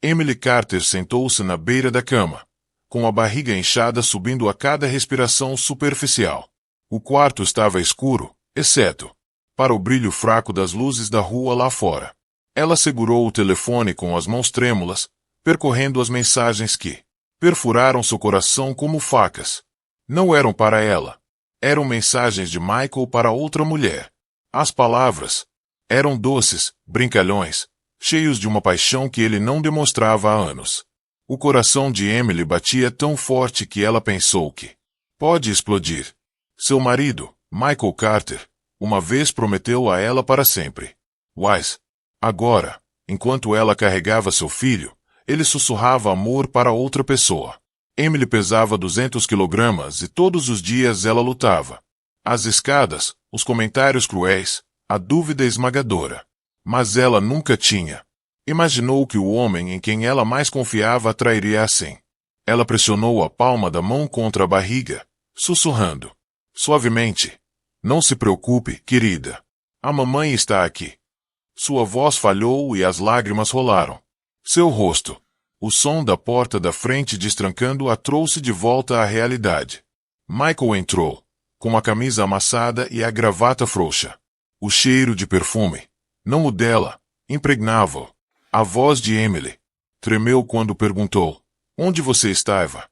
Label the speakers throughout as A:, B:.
A: Emily Carter sentou-se na beira da cama, com a barriga inchada subindo a cada respiração superficial. O quarto estava escuro, exceto para o brilho fraco das luzes da rua lá fora. Ela segurou o telefone com as mãos trêmulas, percorrendo as mensagens que perfuraram seu coração como facas. Não eram para ela. Eram mensagens de Michael para outra mulher. As palavras eram doces, brincalhões, cheios de uma paixão que ele não demonstrava há anos. O coração de Emily batia tão forte que ela pensou que pode explodir. Seu marido, Michael Carter, uma vez prometeu a ela para sempre. Mas, agora, enquanto ela carregava seu filho, ele sussurrava amor para outra pessoa. Emily pesava 200 quilogramas e todos os dias ela lutava. As escadas, os comentários cruéis, a dúvida esmagadora. Mas ela nunca tinha imaginou que o homem em quem ela mais confiava a trairia assim. Ela pressionou a palma da mão contra a barriga, sussurrando suavemente: "Não se preocupe, querida. A mamãe está aqui." Sua voz falhou e as lágrimas rolaram. Seu rosto, o som da porta da frente destrancando a trouxe de volta à realidade. Michael entrou, com a camisa amassada e a gravata frouxa. O cheiro de perfume, não o dela, impregnava-o. A voz de Emily tremeu quando perguntou: "Onde você estava?"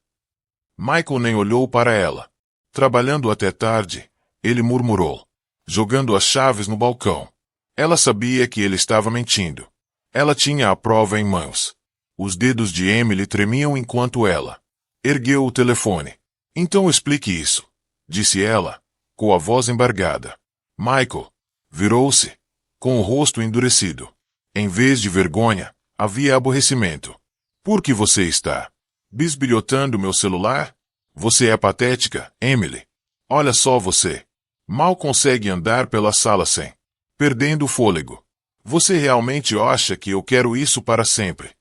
A: Michael nem olhou para ela. "Trabalhando até tarde," ele murmurou, jogando as chaves no balcão. Ela sabia que ele estava mentindo. Ela tinha a prova em mãos. Os dedos de Emily tremiam enquanto ela ergueu o telefone. "Então explique isso," disse ela, com a voz embargada. Michael virou-se, com o rosto endurecido. Em vez de vergonha, havia aborrecimento. "Por que você está bisbilhotando meu celular? Você é patética, Emily. Olha só você. Mal consegue andar pela sala sem perdendo o fôlego. Você realmente acha que eu quero isso para sempre?"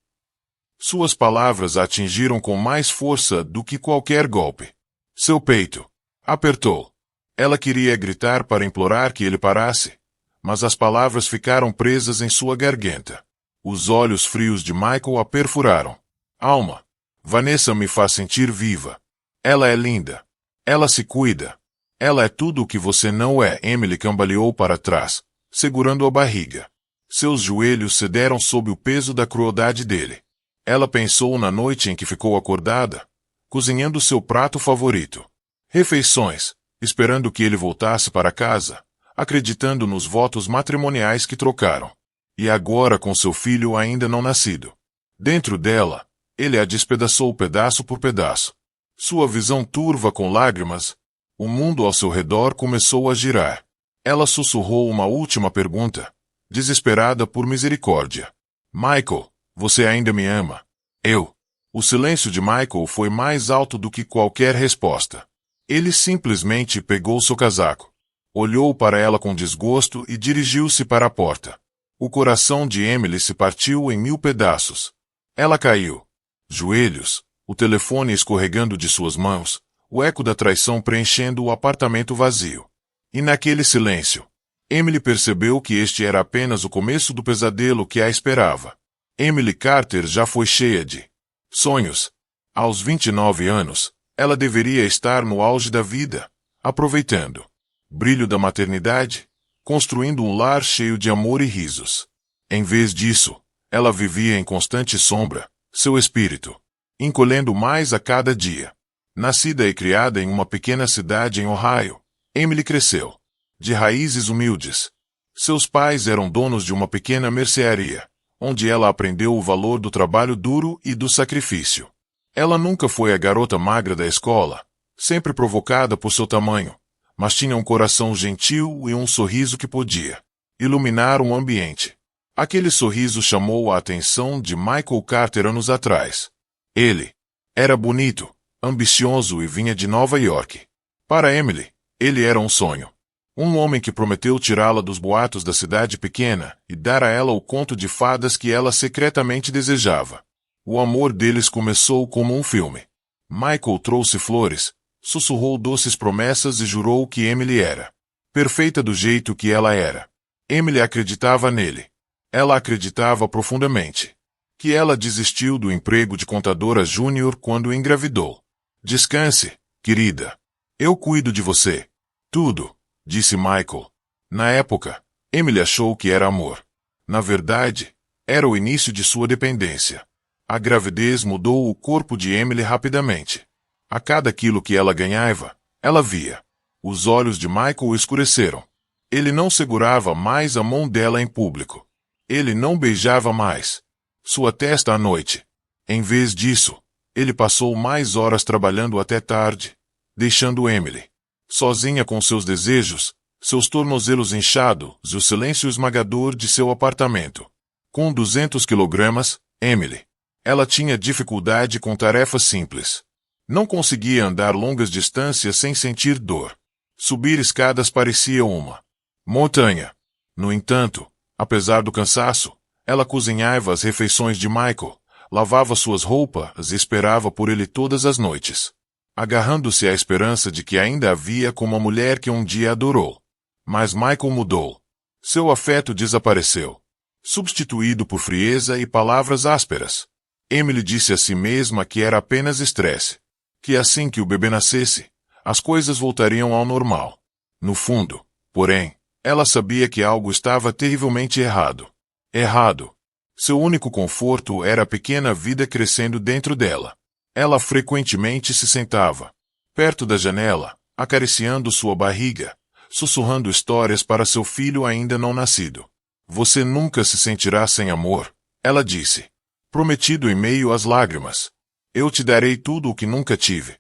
A: Suas palavras a atingiram com mais força do que qualquer golpe. Seu peito apertou. Ela queria gritar para implorar que ele parasse, mas as palavras ficaram presas em sua garganta. Os olhos frios de Michael a perfuraram. "Alma, Vanessa me faz sentir viva. Ela é linda. Ela se cuida. Ela é tudo o que você não é." Emily cambaleou para trás, segurando a barriga. Seus joelhos cederam sob o peso da crueldade dele. Ela pensou na noite em que ficou acordada, cozinhando seu prato favorito. Refeições, esperando que ele voltasse para casa, acreditando nos votos matrimoniais que trocaram. E agora com seu filho ainda não nascido. Dentro dela, ele a despedaçou pedaço por pedaço. Sua visão turva com lágrimas, o mundo ao seu redor começou a girar. Ela sussurrou uma última pergunta, desesperada por misericórdia. "Michael, você ainda me ama?" "Eu." O silêncio de Michael foi mais alto do que qualquer resposta. Ele simplesmente pegou seu casaco, olhou para ela com desgosto e dirigiu-se para a porta. O coração de Emily se partiu em 1000 pedaços. Ela caiu. Joelhos, o telefone escorregando de suas mãos, o eco da traição preenchendo o apartamento vazio. E naquele silêncio, Emily percebeu que este era apenas o começo do pesadelo que a esperava. Emily Carter já foi cheia de sonhos. Aos 29 anos, ela deveria estar no auge da vida, aproveitando o brilho da maternidade, construindo um lar cheio de amor e risos. Em vez disso, ela vivia em constante sombra, seu espírito encolhendo mais a cada dia. Nascida e criada em uma pequena cidade em Ohio, Emily cresceu de raízes humildes. Seus pais eram donos de uma pequena mercearia, onde ela aprendeu o valor do trabalho duro e do sacrifício. Ela nunca foi a garota magra da escola, sempre provocada por seu tamanho, mas tinha um coração gentil e um sorriso que podia iluminar um ambiente. Aquele sorriso chamou a atenção de Michael Carter anos atrás. Ele era bonito, ambicioso e vinha de Nova York. Para Emily, ele era um sonho. Um homem que prometeu tirá-la dos boatos da cidade pequena e dar a ela o conto de fadas que ela secretamente desejava. O amor deles começou como um filme. Michael trouxe flores, sussurrou doces promessas e jurou que Emily era perfeita do jeito que ela era. Emily acreditava nele. Ela acreditava profundamente. Que ela desistiu do emprego de contadora júnior quando engravidou. Descanse, querida. Eu cuido de você. Tudo, disse Michael. Na época, Emily achou que era amor. Na verdade, era o início de sua dependência. A gravidez mudou o corpo de Emily rapidamente. A cada quilo que ela ganhava, ela via. Os olhos de Michael escureceram. Ele não segurava mais a mão dela em público. Ele não beijava mais sua testa à noite. Em vez disso, ele passou mais horas trabalhando até tarde, deixando Emily sozinha com seus desejos, seus tornozelos inchados e o silêncio esmagador de seu apartamento. Com 200 quilogramas, Emily. Ela tinha dificuldade com tarefas simples. Não conseguia andar longas distâncias sem sentir dor. Subir escadas parecia uma montanha. No entanto, apesar do cansaço, ela cozinhava as refeições de Michael, lavava suas roupas e esperava por ele todas as noites, agarrando-se à esperança de que ainda havia como a mulher que um dia adorou. Mas Michael mudou. Seu afeto desapareceu, substituído por frieza e palavras ásperas. Emily disse a si mesma que era apenas estresse, que assim que o bebê nascesse, as coisas voltariam ao normal. No fundo, porém, ela sabia que algo estava terrivelmente errado. Errado. Seu único conforto era a pequena vida crescendo dentro dela. Ela frequentemente se sentava perto da janela, acariciando sua barriga, sussurrando histórias para seu filho ainda não nascido. Você nunca se sentirá sem amor, ela disse, prometido em meio às lágrimas. Eu te darei tudo o que nunca tive.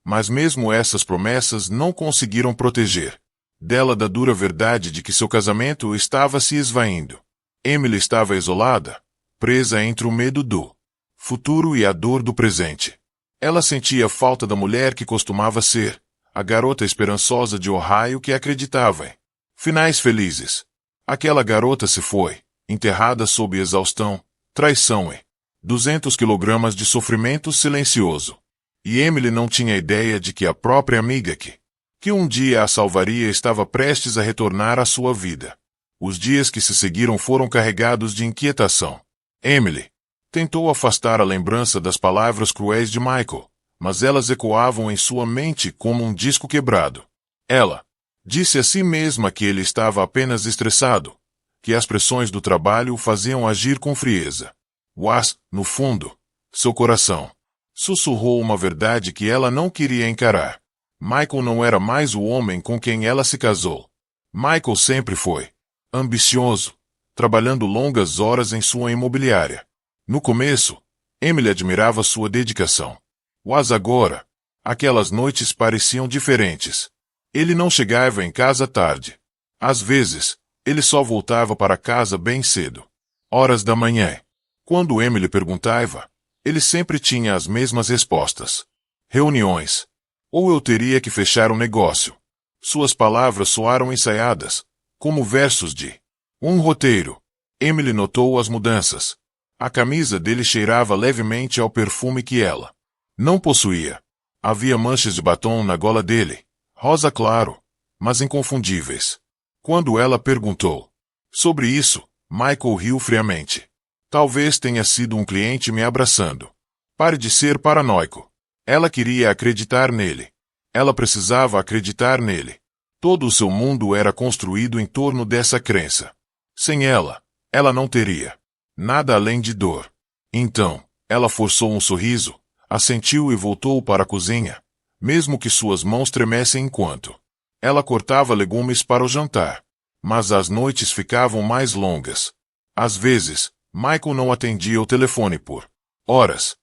A: Mas mesmo essas promessas não conseguiram proteger dela da dura verdade de que seu casamento estava se esvaindo. Emily estava isolada, presa entre o medo do futuro e a dor do presente. Ela sentia falta da mulher que costumava ser, a garota esperançosa de Ohio que acreditava em finais felizes. Aquela garota se foi, enterrada sob exaustão, traição e 200 quilogramas de sofrimento silencioso. E Emily não tinha ideia de que a própria amiga que um dia a salvaria estava prestes a retornar à sua vida. Os dias que se seguiram foram carregados de inquietação. Emily tentou afastar a lembrança das palavras cruéis de Michael, mas elas ecoavam em sua mente como um disco quebrado. Ela disse a si mesma que ele estava apenas estressado, que as pressões do trabalho o faziam agir com frieza. Mas, no fundo, seu coração sussurrou uma verdade que ela não queria encarar. Michael não era mais o homem com quem ela se casou. Michael sempre foi ambicioso, trabalhando longas horas em sua imobiliária. No começo, Emily admirava sua dedicação. Mas agora, aquelas noites pareciam diferentes. Ele não chegava em casa tarde. Às vezes, ele só voltava para casa bem cedo. Horas da manhã. Quando Emily perguntava, ele sempre tinha as mesmas respostas. Reuniões. Ou eu teria que fechar um negócio. Suas palavras soaram ensaiadas, como versos de um roteiro. Emily notou as mudanças. A camisa dele cheirava levemente ao perfume que ela não possuía. Havia manchas de batom na gola dele, rosa claro, mas inconfundíveis. Quando ela perguntou sobre isso, Michael riu friamente. Talvez tenha sido um cliente me abraçando. Pare de ser paranoico. Ela queria acreditar nele. Ela precisava acreditar nele. Todo o seu mundo era construído em torno dessa crença. Sem ela, ela não teria nada além de dor. Então, ela forçou um sorriso, assentiu e voltou para a cozinha, mesmo que suas mãos tremessem enquanto ela cortava legumes para o jantar. Mas as noites ficavam mais longas. Às vezes, Michael não atendia o telefone por horas.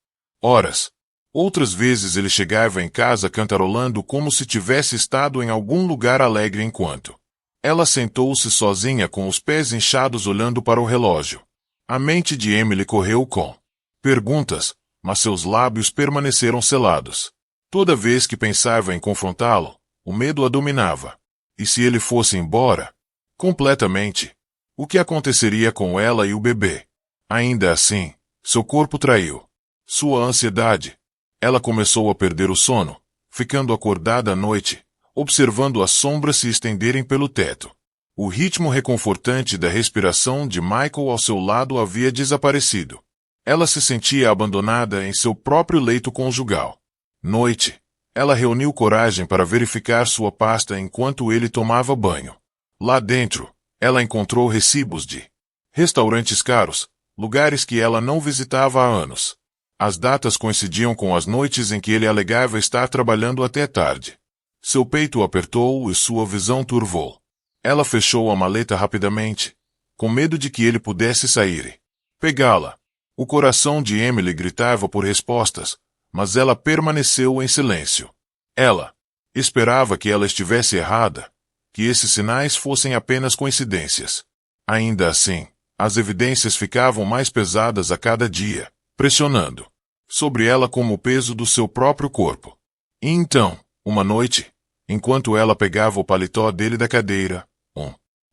A: Outras vezes ele chegava em casa cantarolando como se tivesse estado em algum lugar alegre enquanto ela sentou-se sozinha com os pés inchados olhando para o relógio. A mente de Emily correu com perguntas, mas seus lábios permaneceram selados. Toda vez que pensava em confrontá-lo, o medo a dominava. E se ele fosse embora? Completamente. O que aconteceria com ela e o bebê? Ainda assim, seu corpo traiu sua ansiedade. Ela começou a perder o sono, ficando acordada à noite, observando as sombras se estenderem pelo teto. O ritmo reconfortante da respiração de Michael ao seu lado havia desaparecido. Ela se sentia abandonada em seu próprio leito conjugal. Noite. Ela reuniu coragem para verificar sua pasta enquanto ele tomava banho. Lá dentro, ela encontrou recibos de restaurantes caros, lugares que ela não visitava há anos. As datas coincidiam com as noites em que ele alegava estar trabalhando até tarde. Seu peito apertou e sua visão turvou. Ela fechou a maleta rapidamente, com medo de que ele pudesse sair e pegá-la. O coração de Emily gritava por respostas, mas ela permaneceu em silêncio. Ela esperava que ela estivesse errada, que esses sinais fossem apenas coincidências. Ainda assim, as evidências ficavam mais pesadas a cada dia, pressionando sobre ela como o peso do seu próprio corpo. E então, uma noite, enquanto ela pegava o paletó dele da cadeira,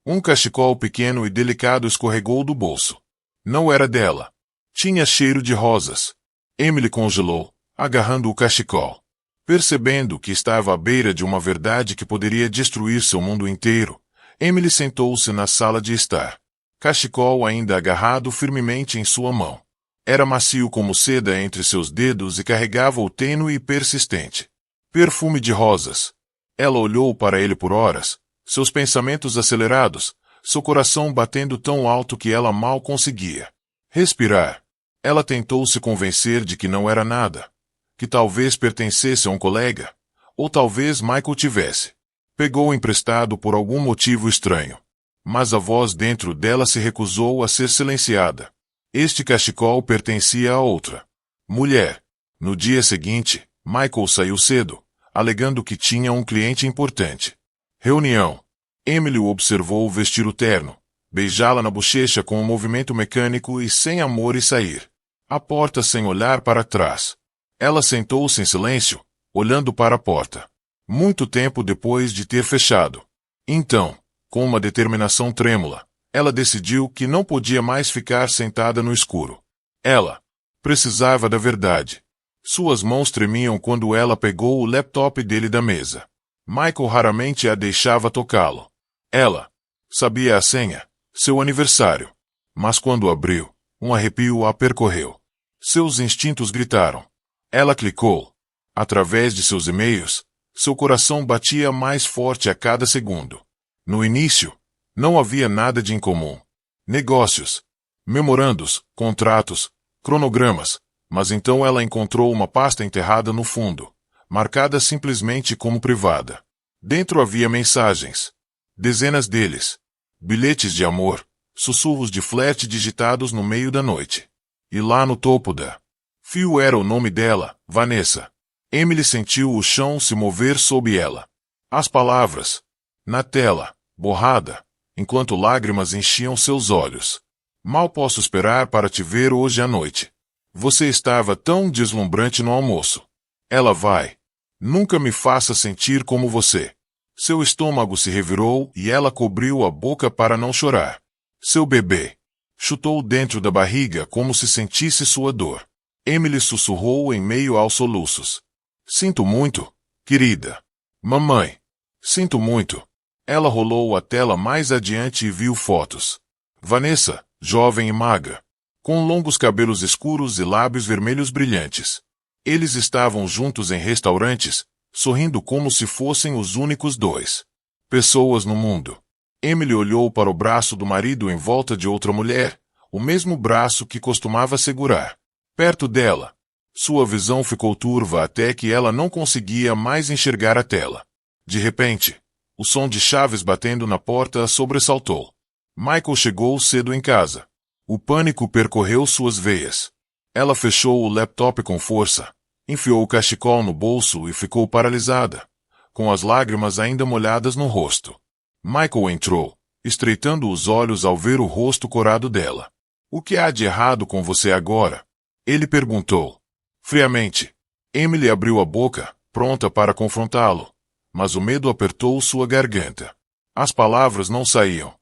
A: um cachecol pequeno e delicado escorregou do bolso. Não era dela. Tinha cheiro de rosas. Emily congelou, agarrando o cachecol. Percebendo que estava à beira de uma verdade que poderia destruir seu mundo inteiro, Emily sentou-se na sala de estar. Cachecol ainda agarrado firmemente em sua mão. Era macio como seda entre seus dedos e carregava o tênue e persistente perfume de rosas. Ela olhou para ele por horas, seus pensamentos acelerados, seu coração batendo tão alto que ela mal conseguia respirar. Ela tentou se convencer de que não era nada, que talvez pertencesse a um colega, ou talvez Michael tivesse pegou emprestado por algum motivo estranho. Mas a voz dentro dela se recusou a ser silenciada. Este cachecol pertencia a outra mulher. No dia seguinte, Michael saiu cedo, alegando que tinha um cliente importante. Reunião. Emily o observou vestir o terno, beijá-la na bochecha com um movimento mecânico e sem amor e sair. A porta sem olhar para trás. Ela sentou-se em silêncio, olhando para a porta. Muito tempo depois de ter fechado. Então, com uma determinação trêmula, ela decidiu que não podia mais ficar sentada no escuro. Ela precisava da verdade. Suas mãos tremiam quando ela pegou o laptop dele da mesa. Michael raramente a deixava tocá-lo. Ela sabia a senha, seu aniversário. Mas quando abriu, um arrepio a percorreu. Seus instintos gritaram. Ela clicou. Através de seus e-mails, seu coração batia mais forte a cada segundo. No início, não havia nada de incomum. Negócios, memorandos, contratos, cronogramas, mas então ela encontrou uma pasta enterrada no fundo, marcada simplesmente como privada. Dentro havia mensagens. Dezenas deles. Bilhetes de amor, sussurros de flerte digitados no meio da noite. E lá no topo da fio era o nome dela, Vanessa. Emily sentiu o chão se mover sob ela. As palavras. Na tela, borrada, enquanto lágrimas enchiam seus olhos. Mal posso esperar para te ver hoje à noite. Você estava tão deslumbrante no almoço. Ela vai. Nunca me faça sentir como você. Seu estômago se revirou e ela cobriu a boca para não chorar. Seu bebê. Chutou dentro da barriga como se sentisse sua dor. Emily sussurrou em meio aos soluços. Sinto muito, querida. Mamãe. Sinto muito. Ela rolou a tela mais adiante e viu fotos. Vanessa, jovem e magra, com longos cabelos escuros e lábios vermelhos brilhantes. Eles estavam juntos em restaurantes, sorrindo como se fossem os únicos dois pessoas no mundo. Emily olhou para o braço do marido em volta de outra mulher, o mesmo braço que costumava segurar. Perto dela. Sua visão ficou turva até que ela não conseguia mais enxergar a tela. De repente, o som de chaves batendo na porta a sobressaltou. Michael chegou cedo em casa. O pânico percorreu suas veias. Ela fechou o laptop com força, enfiou o cachecol no bolso e ficou paralisada, com as lágrimas ainda molhadas no rosto. Michael entrou, estreitando os olhos ao ver o rosto corado dela. O que há de errado com você agora? Ele perguntou. Friamente. Emily abriu a boca, pronta para confrontá-lo, mas o medo apertou sua garganta. As palavras não saíam.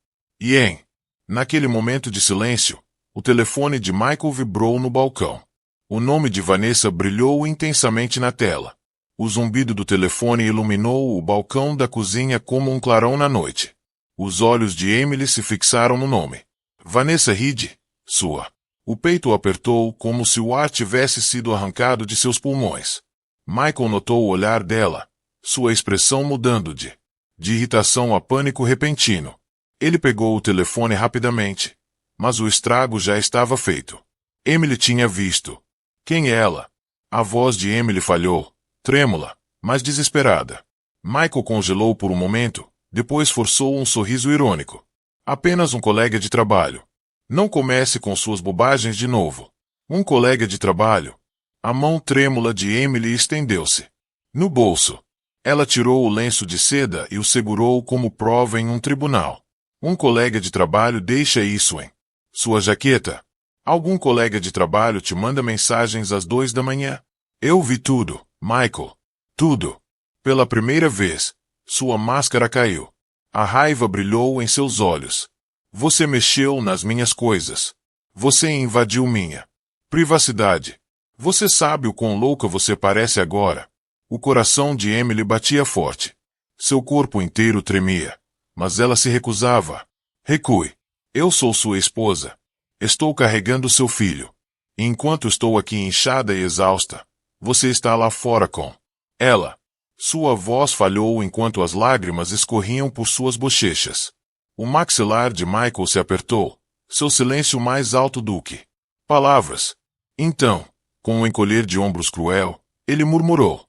A: E naquele momento de silêncio, o telefone de Michael vibrou no balcão. O nome de Vanessa brilhou intensamente na tela. O zumbido do telefone iluminou o balcão da cozinha como um clarão na noite. Os olhos de Emily se fixaram no nome. Vanessa Reed, sua. O peito apertou como se o ar tivesse sido arrancado de seus pulmões. Michael notou o olhar dela, sua expressão mudando de irritação a pânico repentino. Ele pegou o telefone rapidamente, mas o estrago já estava feito. Emily tinha visto. Quem é ela? A voz de Emily falhou, trêmula, mas desesperada. Michael congelou por um momento, depois forçou um sorriso irônico. Apenas um colega de trabalho. Não comece com suas bobagens de novo. Um colega de trabalho. A mão trêmula de Emily estendeu-se. No bolso. Ela tirou o lenço de seda e o segurou como prova em um tribunal. Um colega de trabalho deixa isso em sua jaqueta. Algum colega de trabalho te manda mensagens às 2 da manhã? Eu vi tudo, Michael. Tudo. Pela primeira vez, sua máscara caiu. A raiva brilhou em seus olhos. Você mexeu nas minhas coisas. Você invadiu minha privacidade. Você sabe o quão louca você parece agora. O coração de Emily batia forte. Seu corpo inteiro tremia. Mas ela se recusava. Recue. Eu sou sua esposa. Estou carregando seu filho. E enquanto estou aqui inchada e exausta, você está lá fora com ela. Sua voz falhou enquanto as lágrimas escorriam por suas bochechas. O maxilar de Michael se apertou, seu silêncio mais alto do que palavras. Então, com um encolher de ombros cruel, ele murmurou.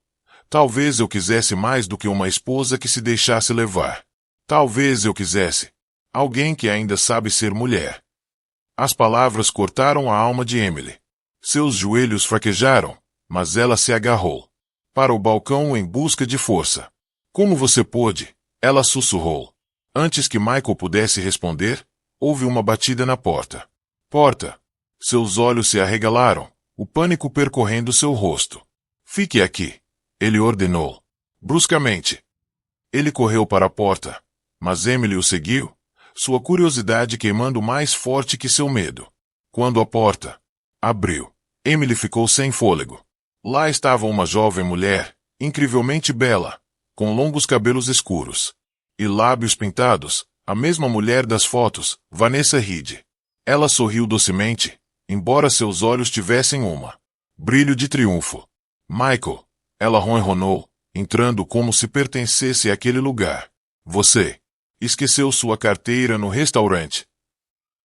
A: Talvez eu quisesse mais do que uma esposa que se deixasse levar. Talvez eu quisesse alguém que ainda sabe ser mulher. As palavras cortaram a alma de Emily. Seus joelhos fraquejaram, mas ela se agarrou para o balcão em busca de força. Como você pôde? Ela sussurrou. Antes que Michael pudesse responder, houve uma batida na porta. Porta. Seus olhos se arregalaram, o pânico percorrendo seu rosto. Fique aqui. Ele ordenou. Bruscamente. Ele correu para a porta, mas Emily o seguiu, sua curiosidade queimando mais forte que seu medo. Quando a porta abriu, Emily ficou sem fôlego. Lá estava uma jovem mulher, incrivelmente bela, com longos cabelos escuros e lábios pintados, a mesma mulher das fotos, Vanessa Reed. Ela sorriu docemente, embora seus olhos tivessem brilho de triunfo. Michael, ela ronronou, entrando como se pertencesse àquele lugar. Você esqueceu sua carteira no restaurante.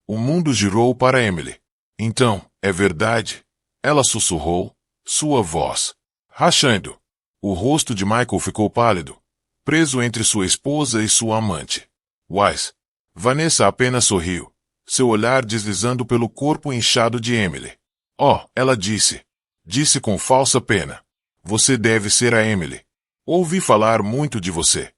A: O mundo girou para Emily. Então, é verdade? Ela sussurrou, sua voz rachando. O rosto de Michael ficou pálido, preso entre sua esposa e sua amante. Wise. Vanessa apenas sorriu, seu olhar deslizando pelo corpo inchado de Emily. Oh, ela disse. Disse com falsa pena. Você deve ser a Emily. Ouvi falar muito de você.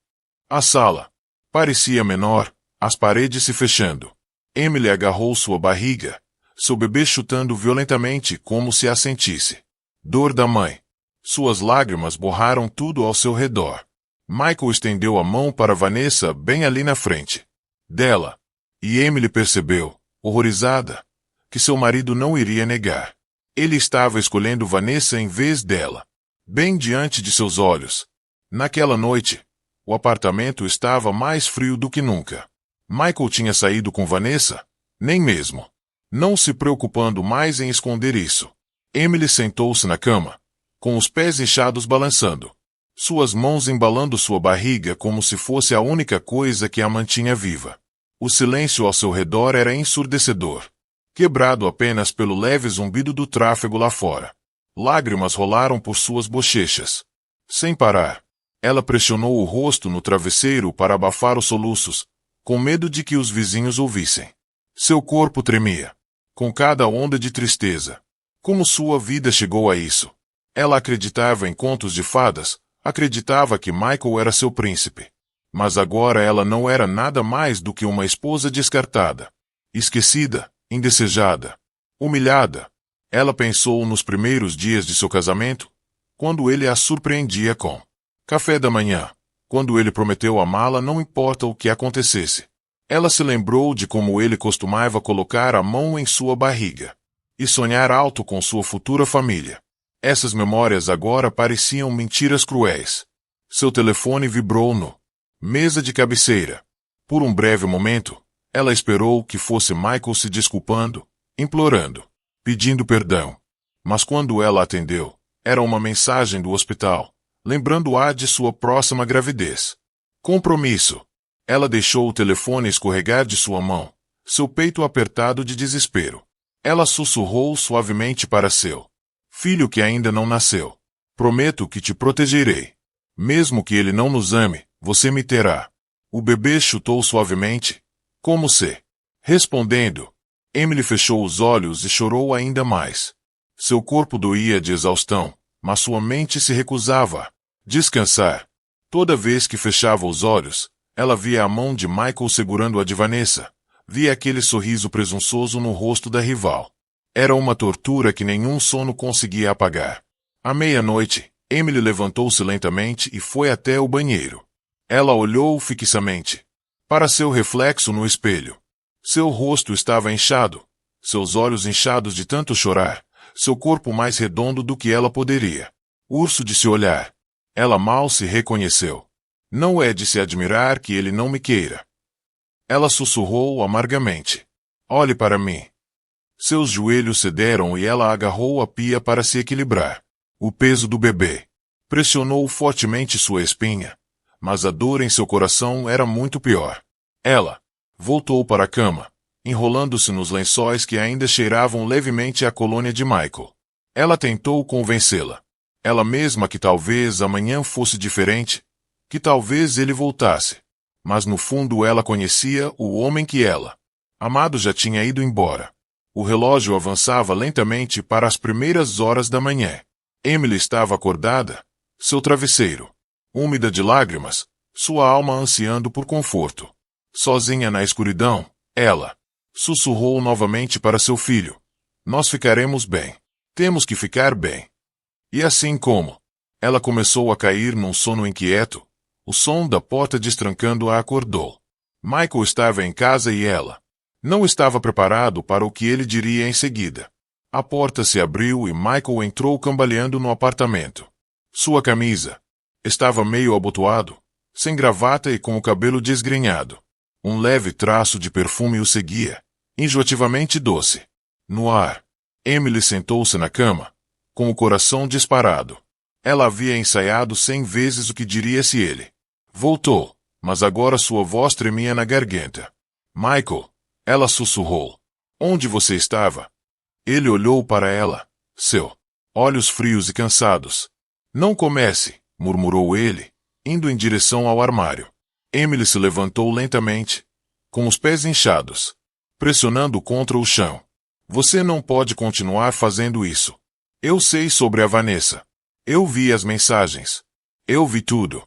A: A sala parecia menor, as paredes se fechando. Emily agarrou sua barriga, seu bebê chutando violentamente como se a sentisse. Dor da mãe. Suas lágrimas borraram tudo ao seu redor. Michael estendeu a mão para Vanessa bem ali na frente dela. E Emily percebeu, horrorizada, que seu marido não iria negar. Ele estava escolhendo Vanessa em vez dela. Bem diante de seus olhos. Naquela noite, o apartamento estava mais frio do que nunca. Michael tinha saído com Vanessa? Nem mesmo. Não se preocupando mais em esconder isso. Emily sentou-se na cama, com os pés inchados balançando. Suas mãos embalando sua barriga como se fosse a única coisa que a mantinha viva. O silêncio ao seu redor era ensurdecedor, quebrado apenas pelo leve zumbido do tráfego lá fora. Lágrimas rolaram por suas bochechas. Sem parar, ela pressionou o rosto no travesseiro para abafar os soluços, com medo de que os vizinhos ouvissem. Seu corpo tremia, com cada onda de tristeza. Como sua vida chegou a isso? Ela acreditava em contos de fadas, acreditava que Michael era seu príncipe. Mas agora ela não era nada mais do que uma esposa descartada. Esquecida, indesejada, humilhada. Ela pensou nos primeiros dias de seu casamento, quando ele a surpreendia com café da manhã, quando ele prometeu amá-la não importa o que acontecesse. Ela se lembrou de como ele costumava colocar a mão em sua barriga e sonhar alto com sua futura família. Essas memórias agora pareciam mentiras cruéis. Seu telefone vibrou no mesa de cabeceira. Por um breve momento, ela esperou que fosse Michael se desculpando, implorando. pedindo perdão. Mas quando ela atendeu, era uma mensagem do hospital, lembrando-a de sua próxima gravidez. Compromisso. Ela deixou o telefone escorregar de sua mão, seu peito apertado de desespero. Ela sussurrou suavemente para seu filho que ainda não nasceu. Prometo que te protegerei. Mesmo que ele não nos ame, você me terá. O bebê chutou suavemente, como se respondendo. Emily fechou os olhos e chorou ainda mais. Seu corpo doía de exaustão, mas sua mente se recusava a descansar. Toda vez que fechava os olhos, ela via a mão de Michael segurando a de Vanessa, via aquele sorriso presunçoso no rosto da rival. Era uma tortura que nenhum sono conseguia apagar. À meia-noite, Emily levantou-se lentamente e foi até o banheiro. Ela olhou fixamente para seu reflexo no espelho. Seu rosto estava inchado, seus olhos inchados de tanto chorar, seu corpo mais redondo do que ela poderia. Urso de se olhar. Ela mal se reconheceu. Não é de se admirar que ele não me queira. Ela sussurrou amargamente. Olhe para mim. Seus joelhos cederam e ela agarrou a pia para se equilibrar. O peso do bebê pressionou fortemente sua espinha, mas a dor em seu coração era muito pior. Ela voltou para a cama, enrolando-se nos lençóis que ainda cheiravam levemente a colônia de Michael. Ela tentou convencê-la. Ela mesma que talvez amanhã fosse diferente, que talvez ele voltasse. Mas no fundo ela conhecia o homem que ela amado já tinha ido embora. O relógio avançava lentamente para as primeiras horas da manhã. Emily estava acordada, seu travesseiro úmida de lágrimas, sua alma ansiando por conforto. Sozinha na escuridão, ela sussurrou novamente para seu filho. Nós ficaremos bem. Temos que ficar bem. E assim como ela começou a cair num sono inquieto, o som da porta destrancando a acordou. Michael estava em casa e ela não estava preparado para o que ele diria em seguida. A porta se abriu e Michael entrou cambaleando no apartamento. Sua camisa estava meio abotoado, sem gravata e com o cabelo desgrenhado. Um leve traço de perfume o seguia, enjoativamente doce. No ar, Emily sentou-se na cama, com o coração disparado. Ela havia ensaiado 100 vezes o que diria se ele voltou, mas agora sua voz tremia na garganta. Michael, ela sussurrou. Onde você estava? Ele olhou para ela, seu olhos frios e cansados. Não comece, murmurou ele, indo em direção ao armário. Emily se levantou lentamente, com os pés inchados, pressionando contra o chão. Você não pode continuar fazendo isso. Eu sei sobre a Vanessa. Eu vi as mensagens. Eu vi tudo.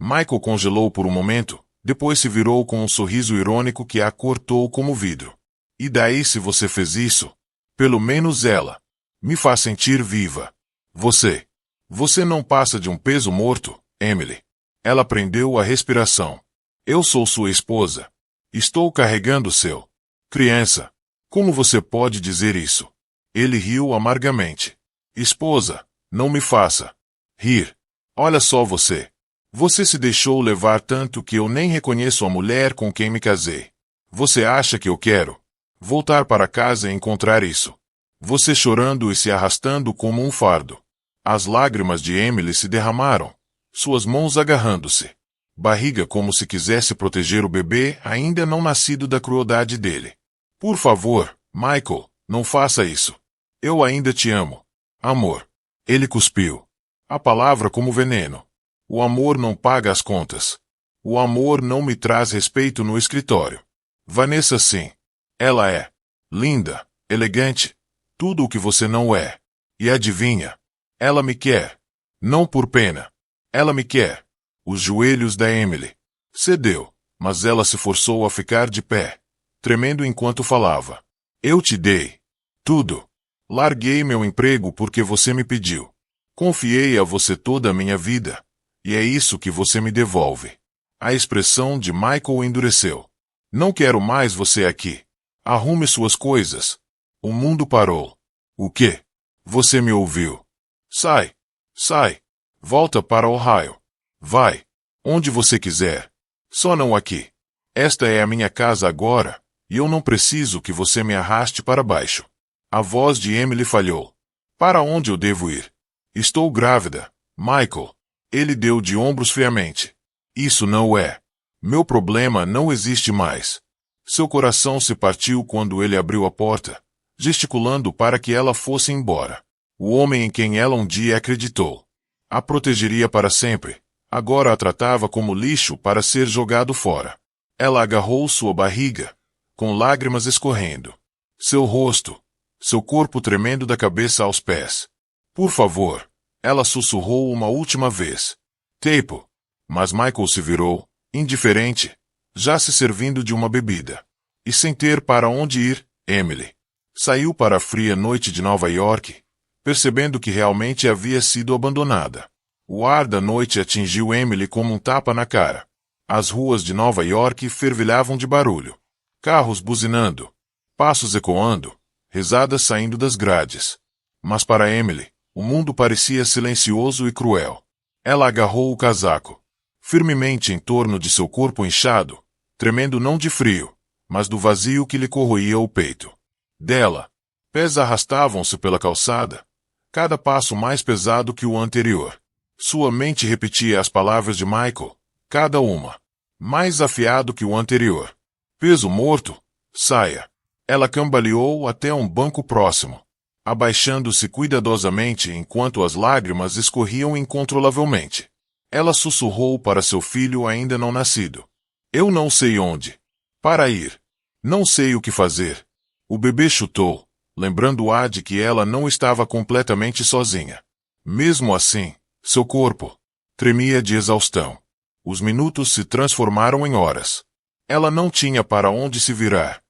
A: Michael congelou por um momento, depois se virou com um sorriso irônico que a cortou como vidro. E daí se você fez isso? Pelo menos ela me faz sentir viva. Você não passa de um peso morto, Emily. Ela prendeu a respiração. Eu sou sua esposa. Estou carregando seu criança. Como você pode dizer isso? Ele riu amargamente. Esposa, não me faça rir. Olha só você. Você se deixou levar tanto que eu nem reconheço a mulher com quem me casei. Você acha que eu quero voltar para casa e encontrar isso? Você chorando e se arrastando como um fardo. As lágrimas de Emily se derramaram, suas mãos agarrando-se. Barriga como se quisesse proteger o bebê ainda não nascido da crueldade dele. Por favor, Michael, não faça isso. Eu ainda te amo. Amor. Ele cuspiu. A palavra como veneno. O amor não paga as contas. O amor não me traz respeito no escritório. Vanessa sim. Ela é linda, elegante, tudo o que você não é. E adivinha? Ela me quer. Não por pena. Ela me quer. Os joelhos da Emily cedeu, mas ela se forçou a ficar de pé, tremendo enquanto falava. Eu te dei tudo. Larguei meu emprego porque você me pediu. Confiei a você toda a minha vida. E é isso que você me devolve. A expressão de Michael endureceu. Não quero mais você aqui. Arrume suas coisas. O mundo parou. O quê? Você me ouviu. Sai. Sai. Volta para Ohio. Vai. Onde você quiser. Só não aqui. Esta é a minha casa agora, e eu não preciso que você me arraste para baixo. A voz de Emily falhou. Para onde eu devo ir? Estou grávida, Michael. Ele deu de ombros friamente. Isso não é. Meu problema não existe mais. Seu coração se partiu quando ele abriu a porta, gesticulando para que ela fosse embora. O homem em quem ela um dia acreditou. A protegeria para sempre. Agora a tratava como lixo para ser jogado fora. Ela agarrou sua barriga, com lágrimas escorrendo. Seu rosto, seu corpo tremendo da cabeça aos pés. Por favor, ela sussurrou uma última vez. Teipo. Mas Michael se virou, indiferente, já se servindo de uma bebida. E sem ter para onde ir, Emily saiu para a fria noite de Nova York, percebendo que realmente havia sido abandonada. O ar da noite atingiu Emily como um tapa na cara. As ruas de Nova York fervilhavam de barulho. Carros buzinando, passos ecoando, risadas saindo das grades. Mas para Emily, o mundo parecia silencioso e cruel. Ela agarrou o casaco, firmemente em torno de seu corpo inchado, tremendo não de frio, mas do vazio que lhe corroía o peito. Dela, pés arrastavam-se pela calçada, cada passo mais pesado que o anterior. Sua mente repetia as palavras de Michael, cada uma mais afiado que o anterior. Peso morto, saia. Ela cambaleou até um banco próximo, abaixando-se cuidadosamente enquanto as lágrimas escorriam incontrolavelmente. Ela sussurrou para seu filho ainda não nascido. Eu não sei onde. Para ir. Não sei o que fazer. O bebê chutou, lembrando-a de que ela não estava completamente sozinha. Mesmo assim, seu corpo tremia de exaustão. Os minutos se transformaram em horas. Ela não tinha para onde se virar.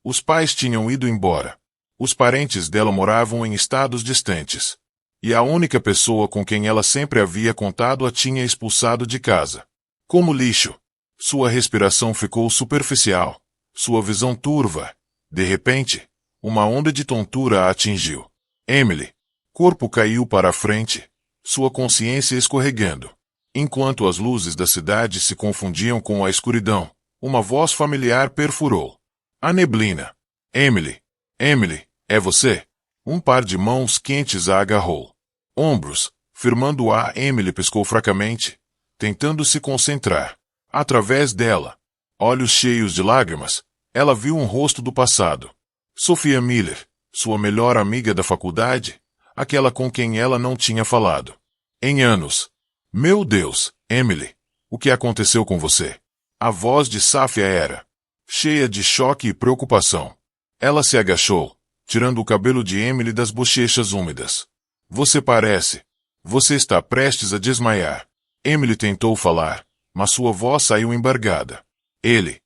A: Os pais tinham ido embora. Os parentes dela moravam em estados distantes. E a única pessoa com quem ela sempre havia contado a tinha expulsado de casa. Como lixo. Sua respiração ficou superficial. Sua visão turva. De repente, uma onda de tontura a atingiu. Emily. Corpo caiu para a frente, sua consciência escorregando. Enquanto as luzes da cidade se confundiam com a escuridão, uma voz familiar perfurou a neblina. Emily. Emily, é você? Um par de mãos quentes a agarrou. Ombros, firmando-a, Emily pescou fracamente, tentando se concentrar. Através dela, olhos cheios de lágrimas, ela viu um rosto do passado. Sophia Miller, sua melhor amiga da faculdade, aquela com quem ela não tinha falado em anos. Meu Deus, Emily, o que aconteceu com você? A voz de Safia era cheia de choque e preocupação. Ela se agachou, tirando o cabelo de Emily das bochechas úmidas. Você está prestes a desmaiar. Emily tentou falar, mas sua voz saiu embargada. Ele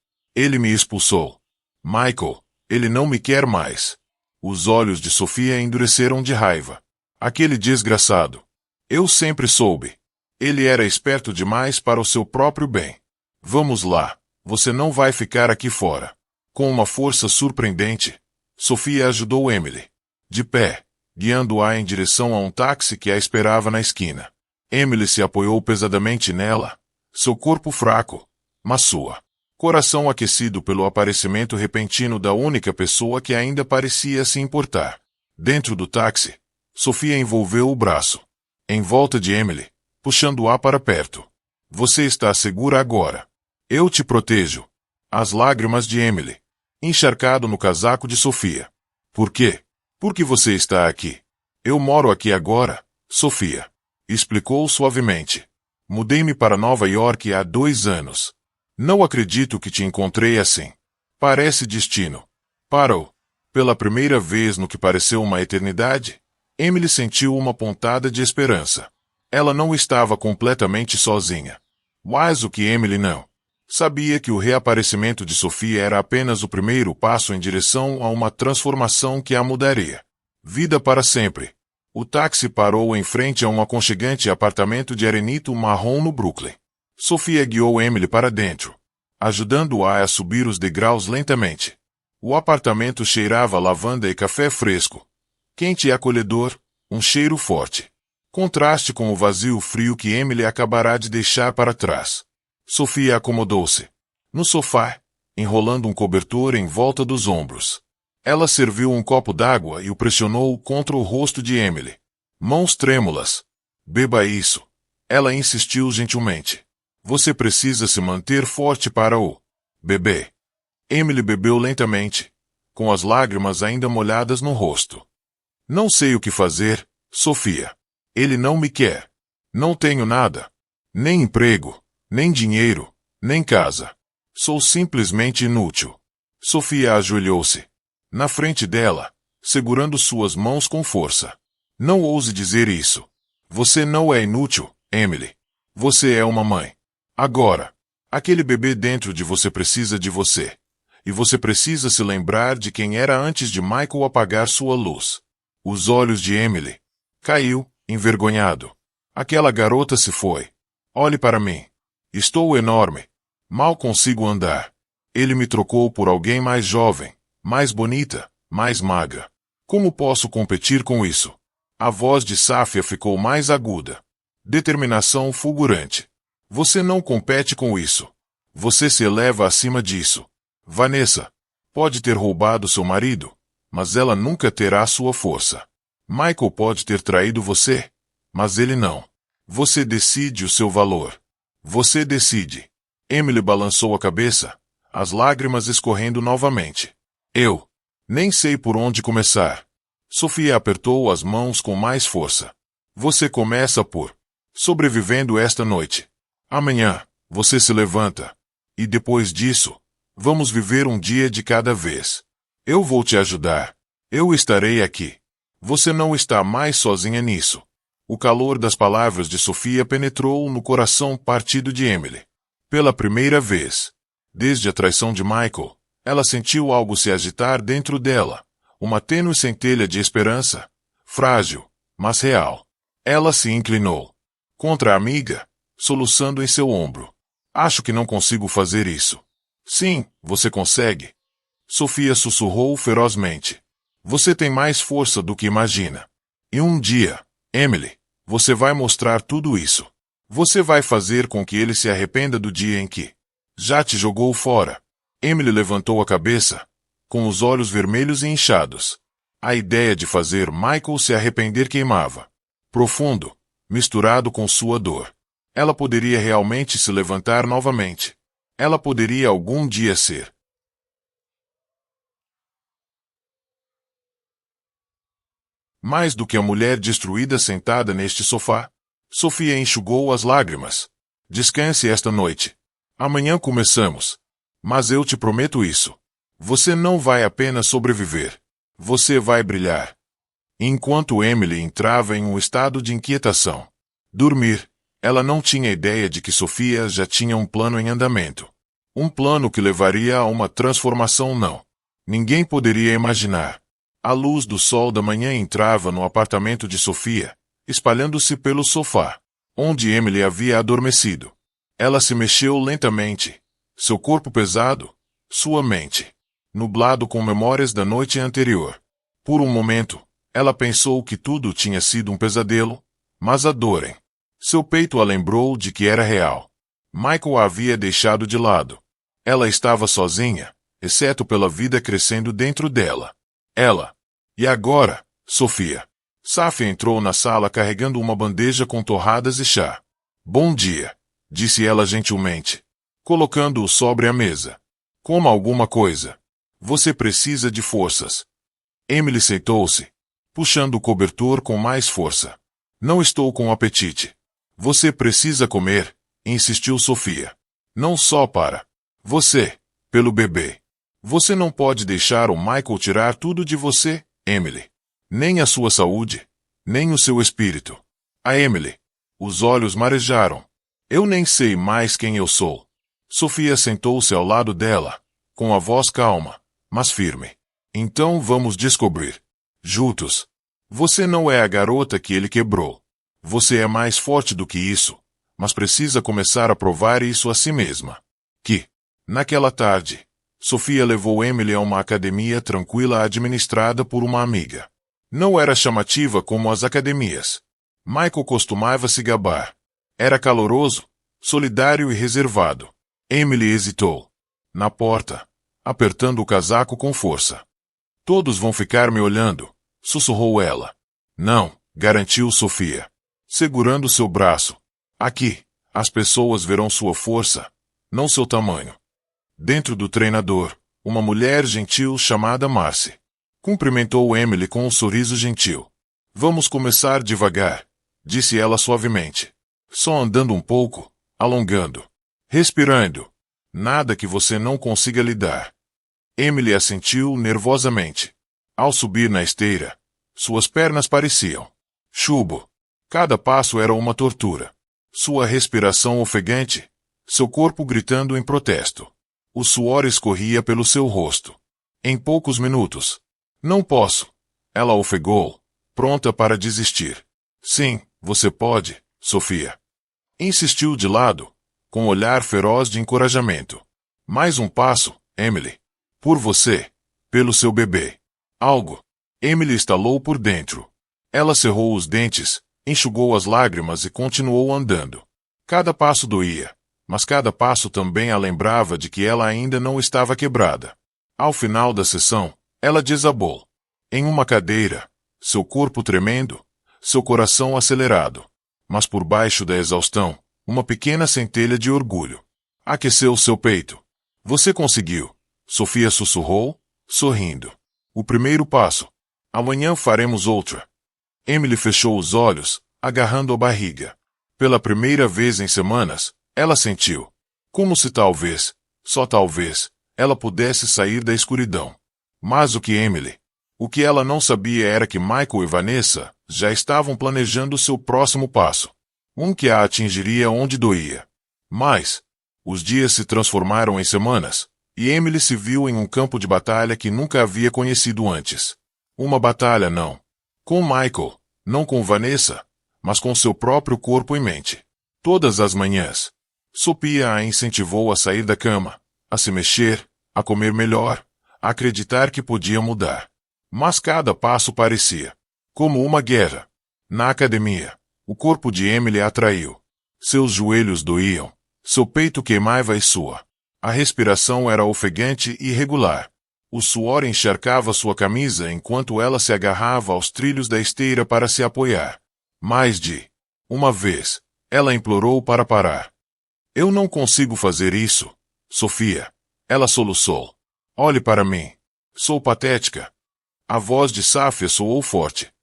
A: me expulsou. Michael, ele não me quer mais. Os olhos de Sophia endureceram de raiva. Aquele desgraçado. Eu sempre soube. Ele era esperto demais para o seu próprio bem. Vamos lá, você não vai ficar aqui fora. Com uma força surpreendente, Sophia ajudou Emily. De pé, guiando-a em direção a um táxi que a esperava na esquina. Emily se apoiou pesadamente nela, seu corpo fraco, mas sua coração aquecido pelo aparecimento repentino da única pessoa que ainda parecia se importar. Dentro do táxi, Sophia envolveu o braço em volta de Emily, puxando-a para perto. Você está segura agora. Eu te protejo. As lágrimas de Emily, encharcado no casaco de Sophia. Por quê? Por que você está aqui? Eu moro aqui agora, Sophia. Explicou suavemente. Mudei-me para Nova York há 2 anos. Não acredito que te encontrei assim. Parece destino. Parou. Pela primeira vez no que pareceu uma eternidade, Emily sentiu uma pontada de esperança. Ela não estava completamente sozinha. Mas o que Emily não sabia que o reaparecimento de Sophia era apenas o primeiro passo em direção a uma transformação que a mudaria. Vida para sempre. O táxi parou em frente a um aconchegante apartamento de arenito marrom no Brooklyn. Sophia guiou Emily para dentro, ajudando-a a subir os degraus lentamente. O apartamento cheirava lavanda e café fresco, quente e acolhedor, um cheiro forte. Contraste com o vazio frio que Emily acabará de deixar para trás. Sophia acomodou-se no sofá, enrolando um cobertor em volta dos ombros. Ela serviu um copo d'água e o pressionou contra o rosto de Emily. Mãos trêmulas. Beba isso. Ela insistiu gentilmente. Você precisa se manter forte para o bebê. Emily bebeu lentamente, com as lágrimas ainda molhadas no rosto. Não sei o que fazer, Sofia. Ele não me quer. Não tenho nada. Nem emprego, nem dinheiro, nem casa. Sou simplesmente inútil. Sofia ajoelhou-se na frente dela, segurando suas mãos com força. Não ouse dizer isso. Você não é inútil, Emily. Você é uma mãe. Agora, aquele bebê dentro de você precisa de você. E você precisa se lembrar de quem era antes de Michael apagar sua luz. Os olhos de Emily. Caiu, envergonhado. Aquela garota se foi. Olhe para mim. Estou enorme. Mal consigo andar. Ele me trocou por alguém mais jovem, mais bonita, mais magra. Como posso competir com isso? A voz de Safia ficou mais aguda. Determinação fulgurante. Você não compete com isso. Você se eleva acima disso. Vanessa pode ter roubado seu marido, mas ela nunca terá sua força. Michael pode ter traído você, mas ele não. Você decide o seu valor. Você decide. Emily balançou a cabeça, as lágrimas escorrendo novamente. Eu nem sei por onde começar. Sofia apertou as mãos com mais força. Você começa por sobrevivendo esta noite. Amanhã, você se levanta. E depois disso, vamos viver um dia de cada vez. Eu vou te ajudar. Eu estarei aqui. Você não está mais sozinha nisso. O calor das palavras de Sofia penetrou no coração partido de Emily. Pela primeira vez, desde a traição de Michael, ela sentiu algo se agitar dentro dela, uma tênue centelha de esperança, frágil, mas real. Ela se inclinou contra a amiga, soluçando em seu ombro. Acho que não consigo fazer isso. Sim, você consegue. Sofia sussurrou ferozmente. Você tem mais força do que imagina. E um dia, Emily, você vai mostrar tudo isso. Você vai fazer com que ele se arrependa do dia em que já te jogou fora. Emily levantou a cabeça, com os olhos vermelhos e inchados. A ideia de fazer Michael se arrepender queimava. Profundo, misturado com sua dor. Ela poderia realmente se levantar novamente. Ela poderia algum dia ser. Mais do que a mulher destruída sentada neste sofá. Sofia enxugou as lágrimas. Descanse esta noite. Amanhã começamos. Mas eu te prometo isso. Você não vai apenas sobreviver. Você vai brilhar. Enquanto Emily entrava em um estado de inquietação. Dormir. Ela não tinha ideia de que Sofia já tinha um plano em andamento. Um plano que levaria a uma transformação não. Ninguém poderia imaginar. A luz do sol da manhã entrava no apartamento de Sofia, espalhando-se pelo sofá, onde Emily havia adormecido. Ela se mexeu lentamente, seu corpo pesado, sua mente nublado com memórias da noite anterior. Por um momento, ela pensou que tudo tinha sido um pesadelo, mas a dor em seu peito a lembrou de que era real. Michael a havia deixado de lado. Ela estava sozinha, exceto pela vida crescendo dentro dela. Ela. E agora, Sofia. Safia entrou na sala carregando uma bandeja com torradas e chá. Bom dia, disse ela gentilmente, colocando-o sobre a mesa. Coma alguma coisa. Você precisa de forças. Emily sentou-se, puxando o cobertor com mais força. Não estou com apetite. Você precisa comer, insistiu Sofia. Não só para você, pelo bebê. Você não pode deixar o Michael tirar tudo de você, Emily. Nem a sua saúde, nem o seu espírito. A Emily. Os olhos marejaram. Eu nem sei mais quem eu sou. Sofia sentou-se ao lado dela, com a voz calma, mas firme. Então vamos descobrir. Juntos. Você não é a garota que ele quebrou. Você é mais forte do que isso, mas precisa começar a provar isso a si mesma. Que, naquela tarde, Sofia levou Emily a uma academia tranquila administrada por uma amiga. Não era chamativa como as academias. Michael costumava se gabar. Era caloroso, solidário e reservado. Emily hesitou. Na porta, apertando o casaco com força. Todos vão ficar me olhando, sussurrou ela. Não, garantiu Sofia, segurando seu braço. Aqui, as pessoas verão sua força, não seu tamanho. Dentro do treinador, uma mulher gentil chamada Marcy cumprimentou Emily com um sorriso gentil. Vamos começar devagar, disse ela suavemente. Só andando um pouco, alongando, respirando. Nada que você não consiga lidar. Emily assentiu nervosamente. Ao subir na esteira, suas pernas pareciam chumbo. Cada passo era uma tortura. Sua respiração ofegante, seu corpo gritando em protesto. O suor escorria pelo seu rosto. Em poucos minutos. Não posso. Ela ofegou, pronta para desistir. Sim, você pode, Sofia. Insistiu de lado, com um olhar feroz de encorajamento. Mais um passo, Emily. Por você. Pelo seu bebê. Algo. Emily estalou por dentro. Ela cerrou os dentes, enxugou as lágrimas e continuou andando. Cada passo doía, mas cada passo também a lembrava de que ela ainda não estava quebrada. Ao final da sessão, ela desabou. Em uma cadeira, seu corpo tremendo, seu coração acelerado. Mas por baixo da exaustão, uma pequena centelha de orgulho aqueceu seu peito. Você conseguiu, Sofia sussurrou, sorrindo. O primeiro passo. Amanhã faremos outra. Emily fechou os olhos, agarrando a barriga. Pela primeira vez em semanas, ela sentiu. Como se talvez, só talvez, ela pudesse sair da escuridão. Mas o que ela não sabia era que Michael e Vanessa já estavam planejando seu próximo passo. Um que a atingiria onde doía. Mas, os dias se transformaram em semanas, e Emily se viu em um campo de batalha que nunca havia conhecido antes. Uma batalha não. Com Michael, não com Vanessa, mas com seu próprio corpo em mente. Todas as manhãs, Sofia a incentivou a sair da cama, a se mexer, a comer melhor, a acreditar que podia mudar. Mas cada passo parecia como uma guerra. Na academia, o corpo de Emily a atraiu. Seus joelhos doíam, seu peito queimava e sua. A respiração era ofegante e irregular. O suor encharcava sua camisa enquanto ela se agarrava aos trilhos da esteira para se apoiar. Mais de uma vez, ela implorou para parar. Eu não consigo fazer isso, Sofia. Ela soluçou. Olhe para mim. Sou patética. A voz de Safia soou forte.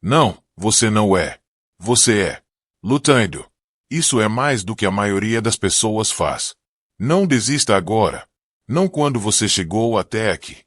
A: Não, você não é. Você é. Lutando. Isso é mais do que a maioria das pessoas faz. Não desista agora. Não quando você chegou até aqui.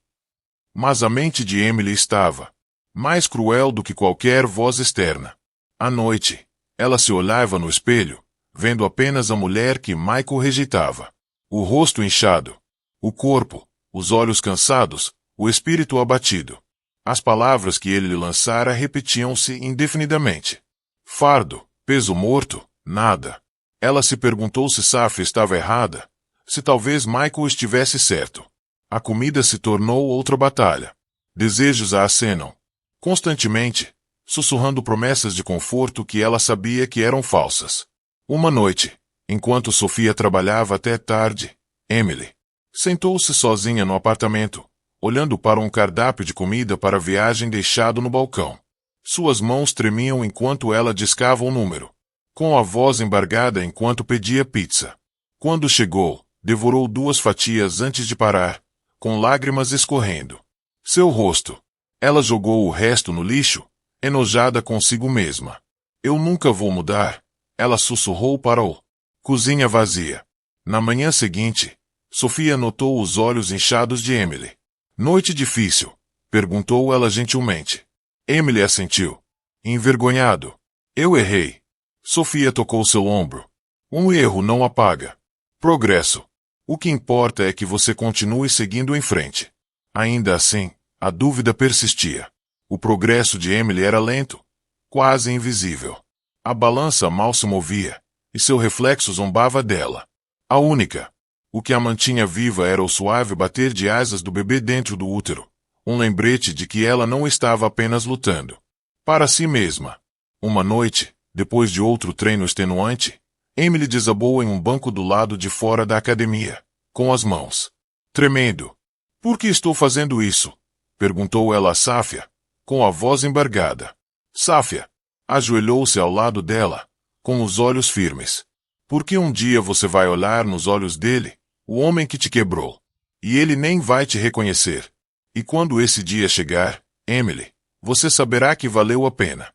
A: Mas a mente de Emily estava mais cruel do que qualquer voz externa. À noite, ela se olhava no espelho, vendo apenas a mulher que Michael rejeitava. O rosto inchado, o corpo, os olhos cansados, o espírito abatido. As palavras que ele lhe lançara repetiam-se indefinidamente. Fardo, peso morto, nada. Ela se perguntou se Safia estava errada, se talvez Michael estivesse certo. A comida se tornou outra batalha. Desejos a acenam constantemente, sussurrando promessas de conforto que ela sabia que eram falsas. Uma noite, enquanto Sofia trabalhava até tarde, Emily sentou-se sozinha no apartamento, olhando para um cardápio de comida para a viagem deixado no balcão. Suas mãos tremiam enquanto ela discava o número, com a voz embargada enquanto pedia pizza. Quando chegou, devorou 2 fatias antes de parar, com lágrimas escorrendo. Seu rosto. Ela jogou o resto no lixo, enojada consigo mesma. Eu nunca vou mudar, ela sussurrou para o cozinha vazia. Na manhã seguinte, Sofia notou os olhos inchados de Emily. Noite difícil? Perguntou ela gentilmente. Emily assentiu. Envergonhado. Eu errei. Sofia tocou seu ombro. Um erro não apaga progresso. O que importa é que você continue seguindo em frente. Ainda assim, a dúvida persistia. O progresso de Emily era lento, quase invisível. A balança mal se movia, e seu reflexo zombava dela. A única. O que a mantinha viva era o suave bater de asas do bebê dentro do útero, um lembrete de que ela não estava apenas lutando para si mesma. Uma noite, depois de outro treino extenuante, Emily desabou em um banco do lado de fora da academia, com as mãos tremendo. Por que estou fazendo isso? Perguntou ela a Safia, com a voz embargada. Safia ajoelhou-se ao lado dela, com os olhos firmes. Porque um dia você vai olhar nos olhos dele, o homem que te quebrou. E ele nem vai te reconhecer. E quando esse dia chegar, Emily, você saberá que valeu a pena.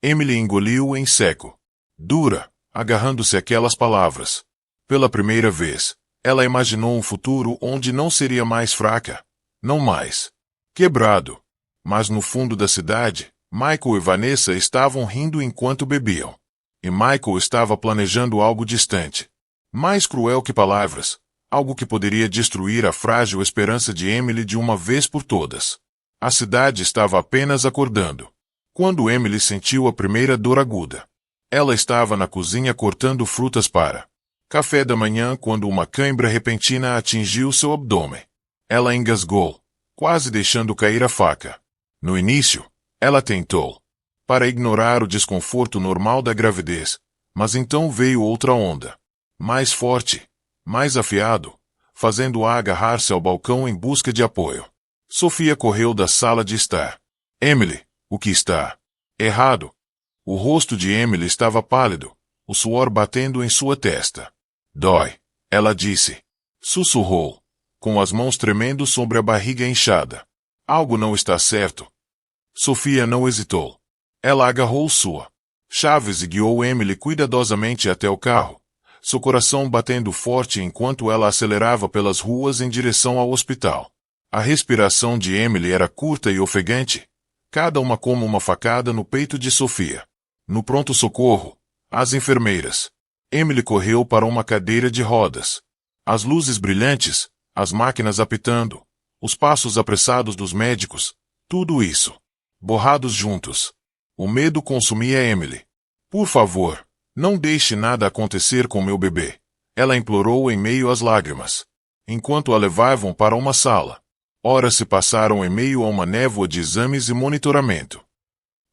A: Emily engoliu em seco. Dura, agarrando-se àquelas palavras. Pela primeira vez, ela imaginou um futuro onde não seria mais fraca. Não mais quebrado. Mas no fundo da cidade, Michael e Vanessa estavam rindo enquanto bebiam. E Michael estava planejando algo distante. Mais cruel que palavras. Algo que poderia destruir a frágil esperança de Emily de uma vez por todas. A cidade estava apenas acordando. Quando Emily sentiu a primeira dor aguda. Ela estava na cozinha cortando frutas para café da manhã quando uma cãibra repentina atingiu seu abdômen. Ela engasgou, quase deixando cair a faca. No início, ela tentou para ignorar o desconforto normal da gravidez, mas então veio outra onda. Mais forte, mais afiado, fazendo-a agarrar-se ao balcão em busca de apoio. Sofia correu da sala de estar. Emily, o que está errado? O rosto de Emily estava pálido, o suor batendo em sua testa. Dói, ela disse. Sussurrou, com as mãos tremendo sobre a barriga inchada. Algo não está certo. Sofia não hesitou. Ela agarrou sua chaves e guiou Emily cuidadosamente até o carro, seu coração batendo forte enquanto ela acelerava pelas ruas em direção ao hospital. A respiração de Emily era curta e ofegante, cada uma como uma facada no peito de Sofia. No pronto-socorro, as enfermeiras. Emily correu para uma cadeira de rodas. As luzes brilhantes, as máquinas apitando, os passos apressados dos médicos, tudo isso, borrados juntos. O medo consumia Emily. Por favor, não deixe nada acontecer com meu bebê, ela implorou em meio às lágrimas. Enquanto a levavam para uma sala. Horas se passaram em meio a uma névoa de exames e monitoramento.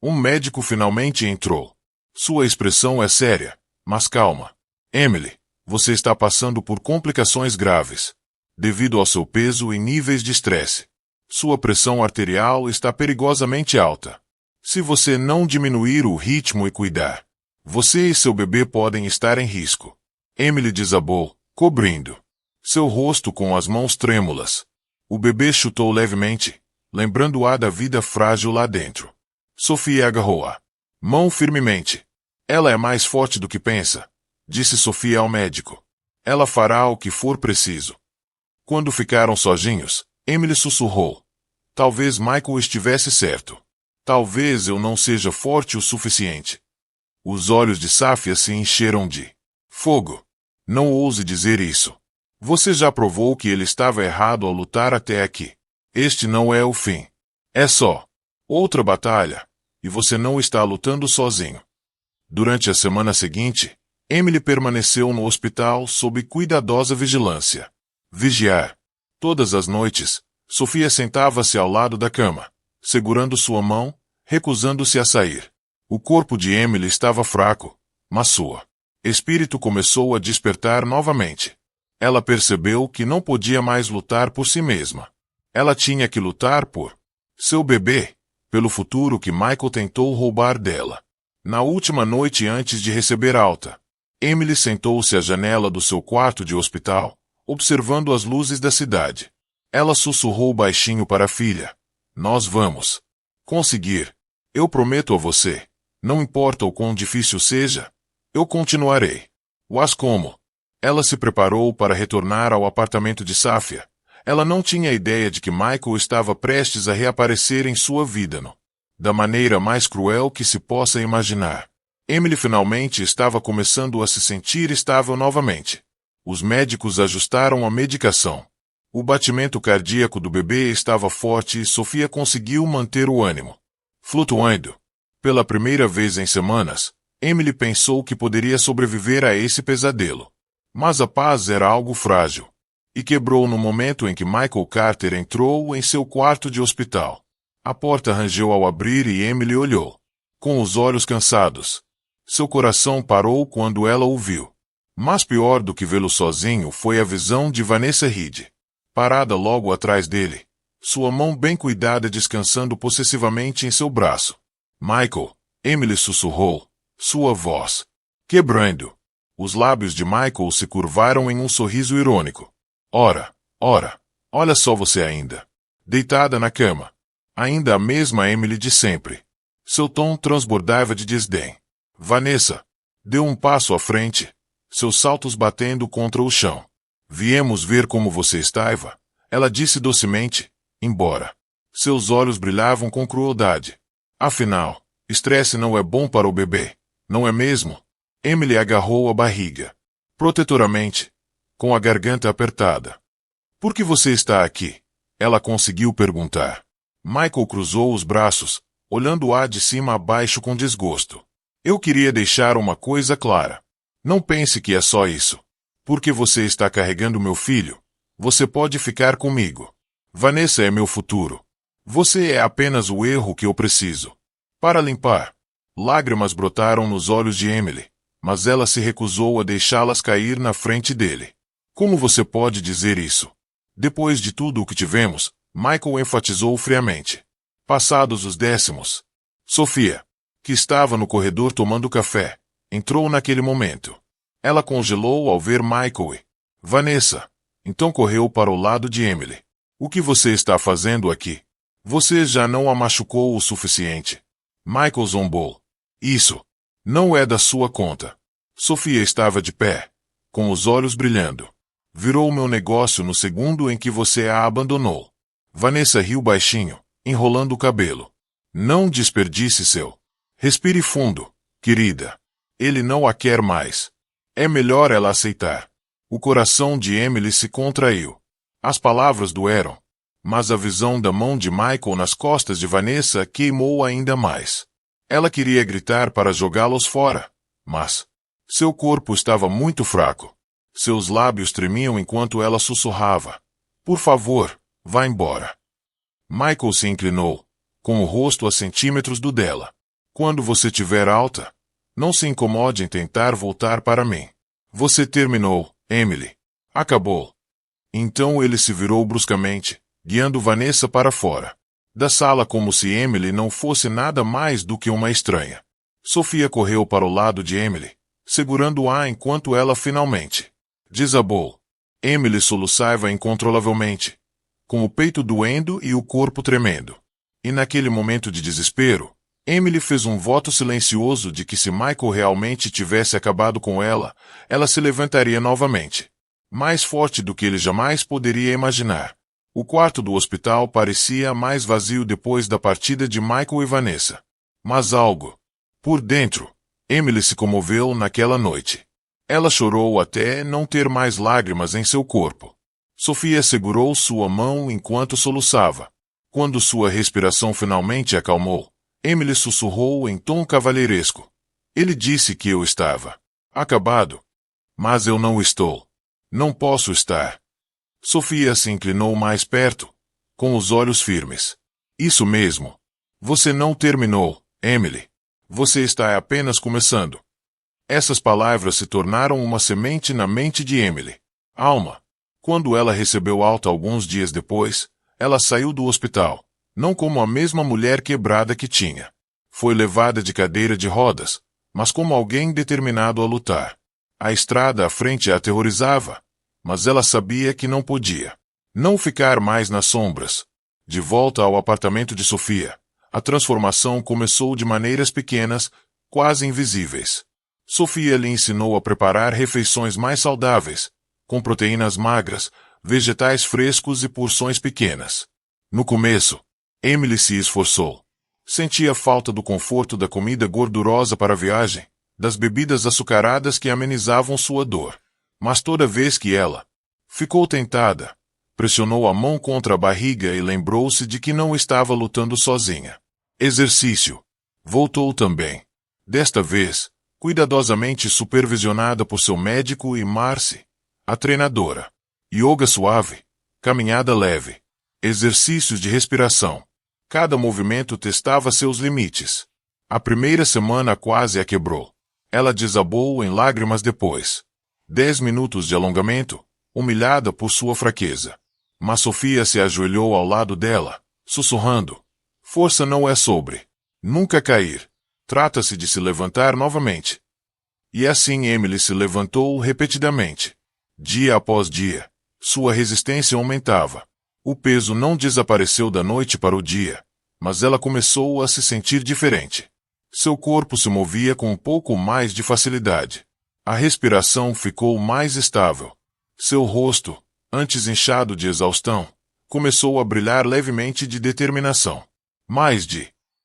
A: Um médico finalmente entrou. Sua expressão é séria, mas calma. Emily, você está passando por complicações graves, devido ao seu peso e níveis de estresse. Sua pressão arterial está perigosamente alta. Se você não diminuir o ritmo e cuidar, você e seu bebê podem estar em risco. Emily desabou, cobrindo seu rosto com as mãos trêmulas. O bebê chutou levemente, lembrando-a da vida frágil lá dentro. Sofia agarrou-a mão firmemente. Ela é mais forte do que pensa, disse Sofia ao médico. Ela fará o que for preciso. Quando ficaram sozinhos, Emily sussurrou. Talvez Michael estivesse certo. Talvez eu não seja forte o suficiente. Os olhos de Safia se encheram de fogo. Não ouse dizer isso. Você já provou que ele estava errado ao lutar até aqui. Este não é o fim. É só outra batalha, e você não está lutando sozinho. Durante a semana seguinte, Emily permaneceu no hospital sob cuidadosa vigilância. Vigiar. Todas as noites, Sofia sentava-se ao lado da cama, segurando sua mão, recusando-se a sair. O corpo de Emily estava fraco, mas sua espírito começou a despertar novamente. Ela percebeu que não podia mais lutar por si mesma. Ela tinha que lutar por seu bebê, pelo futuro que Michael tentou roubar dela. Na última noite antes de receber alta, Emily sentou-se à janela do seu quarto de hospital, observando as luzes da cidade. Ela sussurrou baixinho para a filha. Nós vamos conseguir. Eu prometo a você. Não importa o quão difícil seja, eu continuarei. Mas como? Ela se preparou para retornar ao apartamento de Safia. Ela não tinha ideia de que Michael estava prestes a reaparecer em sua vida da maneira mais cruel que se possa imaginar. Emily finalmente estava começando a se sentir estável novamente. Os médicos ajustaram a medicação. O batimento cardíaco do bebê estava forte e Sofia conseguiu manter o ânimo. Flutuando. Pela primeira vez em semanas, Emily pensou que poderia sobreviver a esse pesadelo. Mas a paz era algo frágil. E quebrou no momento em que Michael Carter entrou em seu quarto de hospital. A porta rangeu ao abrir e Emily olhou, com os olhos cansados. Seu coração parou quando ela o viu. Mas pior do que vê-lo sozinho foi a visão de Vanessa Reed, parada logo atrás dele, sua mão bem cuidada descansando possessivamente em seu braço. Michael, Emily sussurrou, sua voz quebrando. Os lábios de Michael se curvaram em um sorriso irônico. Ora, olha só você ainda. Deitada na cama. Ainda a mesma Emily de sempre. Seu tom transbordava de desdém. Vanessa deu um passo à frente, seus saltos batendo contra o chão. Viemos ver como você estava, ela disse docemente, embora seus olhos brilhavam com crueldade. Afinal, estresse não é bom para o bebê, não é mesmo? Emily agarrou a barriga, protetoramente, com a garganta apertada. Por que você está aqui? Ela conseguiu perguntar. Michael cruzou os braços, olhando-a de cima a baixo com desgosto. Eu queria deixar uma coisa clara. Não pense que é só isso. Porque você está carregando meu filho, você pode ficar comigo. Vanessa é meu futuro. Você é apenas o erro que eu preciso. Para limpar. Lágrimas brotaram nos olhos de Emily, mas ela se recusou a deixá-las cair na frente dele. Como você pode dizer isso? Depois de tudo o que tivemos, Michael enfatizou friamente. Passados os 10. Sofia, que estava no corredor tomando café, entrou naquele momento. Ela congelou ao ver Michael e Vanessa. Então correu para o lado de Emily. O que você está fazendo aqui? Você já não a machucou o suficiente. Michael zombou. Isso não é da sua conta. Sofia estava de pé, com os olhos brilhando. Virou meu negócio no segundo em que você a abandonou. Vanessa riu baixinho, enrolando o cabelo. Não desperdice seu. Respire fundo, querida. Ele não a quer mais. É melhor ela aceitar. O coração de Emily se contraiu. As palavras doeram, mas a visão da mão de Michael nas costas de Vanessa queimou ainda mais. Ela queria gritar para jogá-los fora, mas seu corpo estava muito fraco. Seus lábios tremiam enquanto ela sussurrava. Por favor, vá embora. Michael se inclinou, com o rosto a centímetros do dela. Quando você tiver alta, não se incomode em tentar voltar para mim. Você terminou, Emily. Acabou. Então ele se virou bruscamente, guiando Vanessa para fora da sala como se Emily não fosse nada mais do que uma estranha. Sofia correu para o lado de Emily, segurando-a enquanto ela finalmente desabou. Emily soluçava incontrolavelmente, com o peito doendo e o corpo tremendo. E naquele momento de desespero, Emily fez um voto silencioso de que se Michael realmente tivesse acabado com ela, ela se levantaria novamente. Mais forte do que ele jamais poderia imaginar. O quarto do hospital parecia mais vazio depois da partida de Michael e Vanessa. Mas algo por dentro, Emily se comoveu naquela noite. Ela chorou até não ter mais lágrimas em seu corpo. Sofia segurou sua mão enquanto soluçava. Quando sua respiração finalmente acalmou, Emily sussurrou em tom cavalheiresco. Ele disse que eu estava acabado. Mas eu não estou. Não posso estar. Sofia se inclinou mais perto, com os olhos firmes. Isso mesmo. Você não terminou, Emily. Você está apenas começando. Essas palavras se tornaram uma semente na mente de Emily. Alma. Quando ela recebeu alta alguns dias depois, ela saiu do hospital, não como a mesma mulher quebrada que tinha. Foi levada de cadeira de rodas, mas como alguém determinado a lutar. A estrada à frente a aterrorizava, mas ela sabia que não podia não ficar mais nas sombras. De volta ao apartamento de Sofia, a transformação começou de maneiras pequenas, quase invisíveis. Sofia lhe ensinou a preparar refeições mais saudáveis, com proteínas magras, vegetais frescos e porções pequenas. No começo, Emily se esforçou. Sentia falta do conforto da comida gordurosa para a viagem, das bebidas açucaradas que amenizavam sua dor. Mas toda vez que ela ficou tentada, pressionou a mão contra a barriga e lembrou-se de que não estava lutando sozinha. Exercício. Voltou também. Desta vez, cuidadosamente supervisionada por seu médico e Marcy, a treinadora. Yoga suave, caminhada leve, exercícios de respiração. Cada movimento testava seus limites. A primeira semana quase a quebrou. Ela desabou em lágrimas depois. 10 minutos de alongamento, humilhada por sua fraqueza. Mas Sofia se ajoelhou ao lado dela, sussurrando. Força não é sobre nunca cair. Trata-se de se levantar novamente. E assim Emily se levantou repetidamente. Dia após dia, sua resistência aumentava. O peso não desapareceu da noite para o dia, mas ela começou a se sentir diferente. Seu corpo se movia com um pouco mais de facilidade. A respiração ficou mais estável. Seu rosto, antes inchado de exaustão, começou a brilhar levemente de determinação.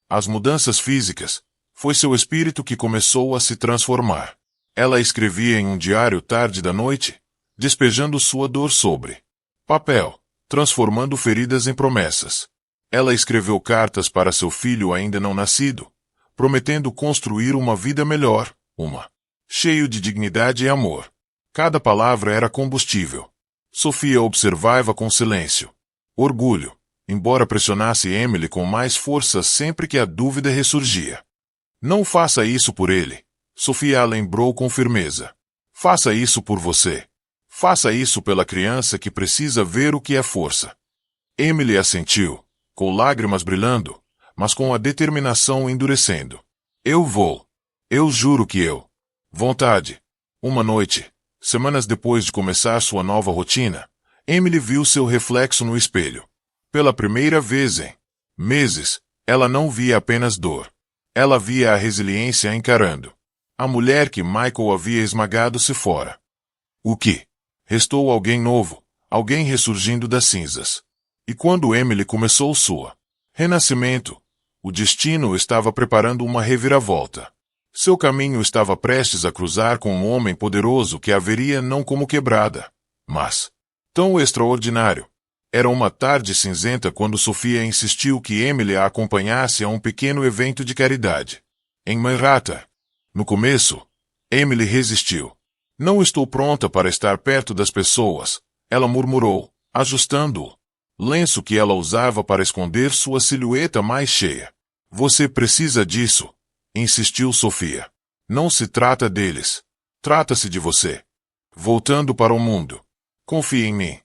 A: As mudanças físicas, foi seu espírito que começou a se transformar. Ela escrevia em um diário tarde da noite, despejando sua dor sobre papel, transformando feridas em promessas. Ela escreveu cartas para seu filho ainda não nascido, prometendo construir uma vida melhor, cheio de dignidade e amor. Cada palavra era combustível. Sofia observava com silêncio. Orgulho, embora pressionasse Emily com mais força sempre que a dúvida ressurgia. Não faça isso por ele, Sofia a lembrou com firmeza. Faça isso por você. Faça isso pela criança que precisa ver o que é força. Emily assentiu, com lágrimas brilhando, mas com a determinação endurecendo. Eu vou. Eu juro que eu. Vontade. Uma noite, semanas depois de começar sua nova rotina, Emily viu seu reflexo no espelho. Pela primeira vez em meses, ela não via apenas dor. Ela via a resiliência encarando. A mulher que Michael havia esmagado-se fora. O que? Restou alguém novo, alguém ressurgindo das cinzas. E quando Emily começou sua renascimento, o destino estava preparando uma reviravolta. Seu caminho estava prestes a cruzar com um homem poderoso que a veria não como quebrada, mas tão extraordinário. Era uma tarde cinzenta quando Sofia insistiu que Emily a acompanhasse a um pequeno evento de caridade. Em Manhattan. No começo, Emily resistiu. Não estou pronta para estar perto das pessoas, ela murmurou, ajustando o lenço que ela usava para esconder sua silhueta mais cheia. Você precisa disso, insistiu Sofia. Não se trata deles. Trata-se de você. Voltando para o mundo. Confie em mim.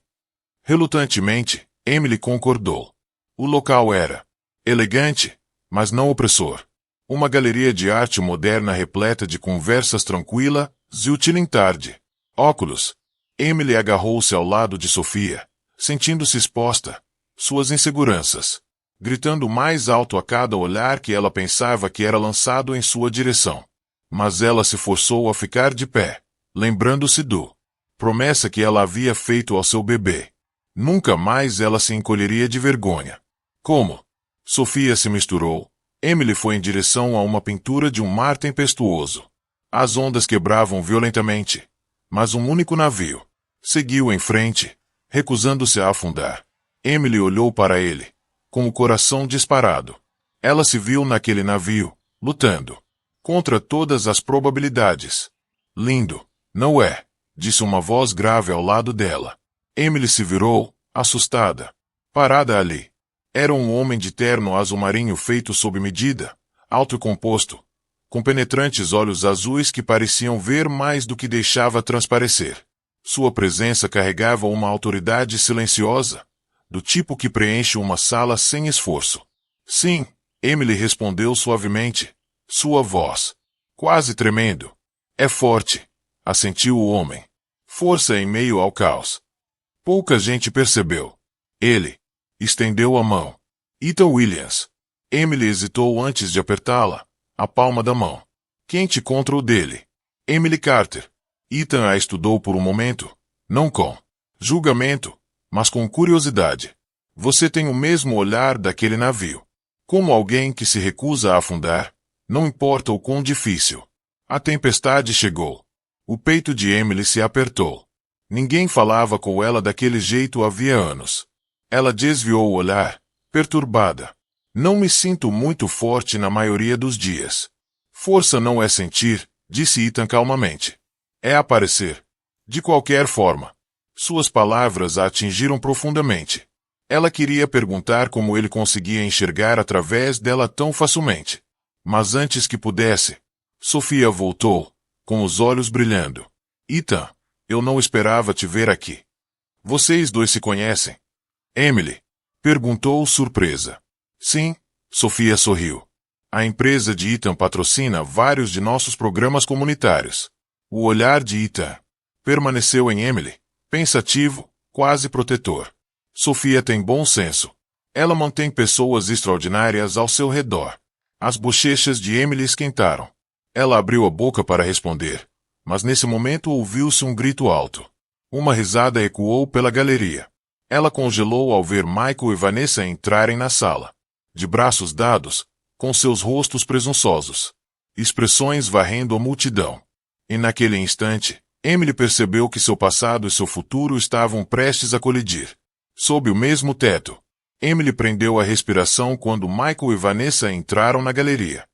A: Relutantemente, Emily concordou. O local era elegante, mas não opressor. Uma galeria de arte moderna repleta de conversas tranquilas e tarde. Óculos. Emily agarrou-se ao lado de Sofia, sentindo-se exposta, suas inseguranças, gritando mais alto a cada olhar que ela pensava que era lançado em sua direção. Mas ela se forçou a ficar de pé, lembrando-se do promessa que ela havia feito ao seu bebê. Nunca mais ela se encolheria de vergonha. Como? Sofia se misturou. Emily foi em direção a uma pintura de um mar tempestuoso. As ondas quebravam violentamente, mas um único navio seguiu em frente, recusando-se a afundar. Emily olhou para ele, com o coração disparado. Ela se viu naquele navio, lutando contra todas as probabilidades. Lindo, não é? Disse uma voz grave ao lado dela. Emily se virou, assustada. Parada ali. Era um homem de terno azul marinho feito sob medida, alto e composto, com penetrantes olhos azuis que pareciam ver mais do que deixava transparecer. Sua presença carregava uma autoridade silenciosa, do tipo que preenche uma sala sem esforço. Sim, Emily respondeu suavemente, sua voz quase tremendo. É forte, assentiu o homem. Força em meio ao caos. Pouca gente percebeu. Ele estendeu a mão. Ethan Williams. Emily hesitou antes de apertá-la, a palma da mão, quente contra o dele. Emily Carter. Ethan a estudou por um momento, não com julgamento, mas com curiosidade. Você tem o mesmo olhar daquele navio. Como alguém que se recusa a afundar, não importa o quão difícil. A tempestade chegou. O peito de Emily se apertou. Ninguém falava com ela daquele jeito havia anos. Ela desviou o olhar, perturbada. Não me sinto muito forte na maioria dos dias. Força não é sentir, disse Ethan calmamente. É aparecer. De qualquer forma. Suas palavras a atingiram profundamente. Ela queria perguntar como ele conseguia enxergar através dela tão facilmente. Mas antes que pudesse, Sofia voltou, com os olhos brilhando. Ethan, eu não esperava te ver aqui. Vocês dois se conhecem. Emily? Perguntou surpresa. Sim, Sofia sorriu. A empresa de Ethan patrocina vários de nossos programas comunitários. O olhar de Ethan permaneceu em Emily, pensativo, quase protetor. Sofia tem bom senso. Ela mantém pessoas extraordinárias ao seu redor. As bochechas de Emily esquentaram. Ela abriu a boca para responder, mas nesse momento ouviu-se um grito alto. Uma risada ecoou pela galeria. Ela congelou ao ver Michael e Vanessa entrarem na sala. De braços dados, com seus rostos presunçosos. Expressões varrendo a multidão. E naquele instante, Emily percebeu que seu passado e seu futuro estavam prestes a colidir. Sob o mesmo teto, Emily prendeu a respiração quando Michael e Vanessa entraram na galeria.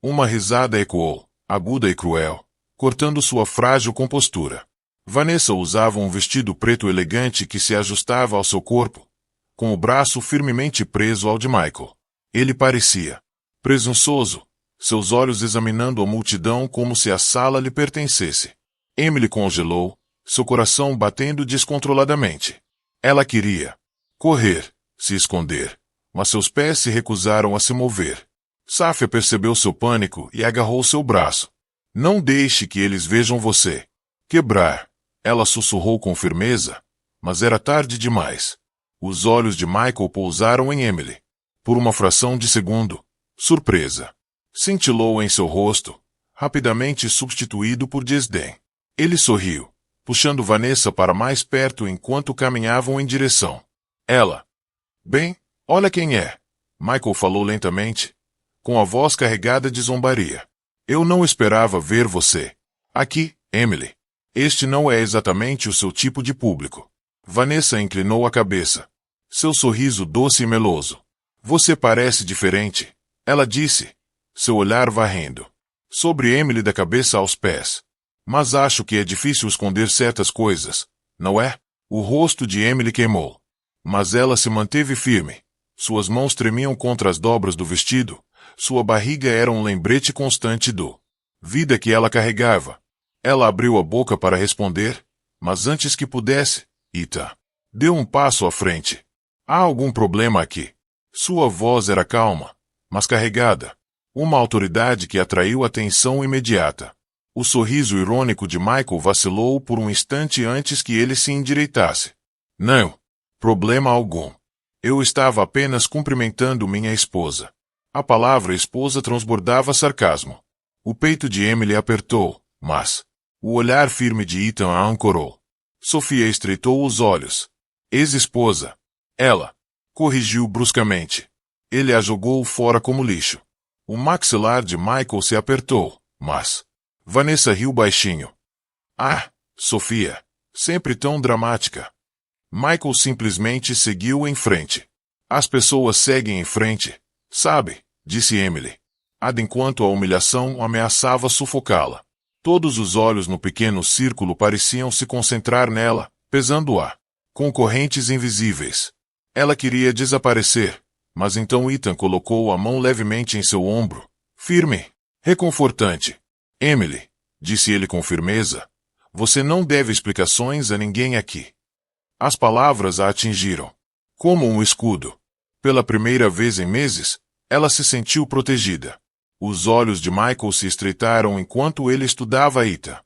A: Uma risada ecoou, aguda e cruel, cortando sua frágil compostura. Vanessa usava um vestido preto elegante que se ajustava ao seu corpo, com o braço firmemente preso ao de Michael. Ele parecia presunçoso, seus olhos examinando a multidão como se a sala lhe pertencesse. Emily congelou, seu coração batendo descontroladamente. Ela queria correr, se esconder, mas seus pés se recusaram a se mover. Safia percebeu seu pânico e agarrou seu braço. Não deixe que eles vejam você quebrar. Ela sussurrou com firmeza, mas era tarde demais. Os olhos de Michael pousaram em Emily. Por uma fração de segundo, surpresa cintilou em seu rosto, rapidamente substituído por desdém. Ele sorriu, puxando Vanessa para mais perto enquanto caminhavam em direção. Ela. Bem, olha quem é. Michael falou lentamente, com a voz carregada de zombaria. Eu não esperava ver você aqui, Emily. Este não é exatamente o seu tipo de público. Vanessa inclinou a cabeça. Seu sorriso doce e meloso. Você parece diferente, ela disse, seu olhar varrendo sobre Emily da cabeça aos pés. Mas acho que é difícil esconder certas coisas, não é? O rosto de Emily queimou. Mas ela se manteve firme. Suas mãos tremiam contra as dobras do vestido, sua barriga era um lembrete constante do vida que ela carregava. Ela abriu a boca para responder, mas antes que pudesse, Ethan deu um passo à frente. Há algum problema aqui? Sua voz era calma, mas carregada. Uma autoridade que atraiu atenção imediata. O sorriso irônico de Michael vacilou por um instante antes que ele se endireitasse. Não, problema algum. Eu estava apenas cumprimentando minha esposa. A palavra esposa transbordava sarcasmo. O peito de Emily apertou, mas o olhar firme de Ethan a ancorou. Sofia estreitou os olhos. Ex-esposa. Ela corrigiu bruscamente. Ele a jogou fora como lixo. O maxilar de Michael se apertou, mas Vanessa riu baixinho. Ah, Sofia, sempre tão dramática. Michael simplesmente seguiu em frente. As pessoas seguem em frente, sabe, disse Emily. Enquanto a humilhação ameaçava sufocá-la. Todos os olhos no pequeno círculo pareciam se concentrar nela, pesando-a. Concorrentes invisíveis. Ela queria desaparecer, mas então Ethan colocou a mão levemente em seu ombro, firme, reconfortante. Emily, disse ele com firmeza, você não deve explicações a ninguém aqui. As palavras a atingiram. Como um escudo. Pela primeira vez em meses, ela se sentiu protegida. Os olhos de Michael se estreitaram enquanto ele estudava Ethan.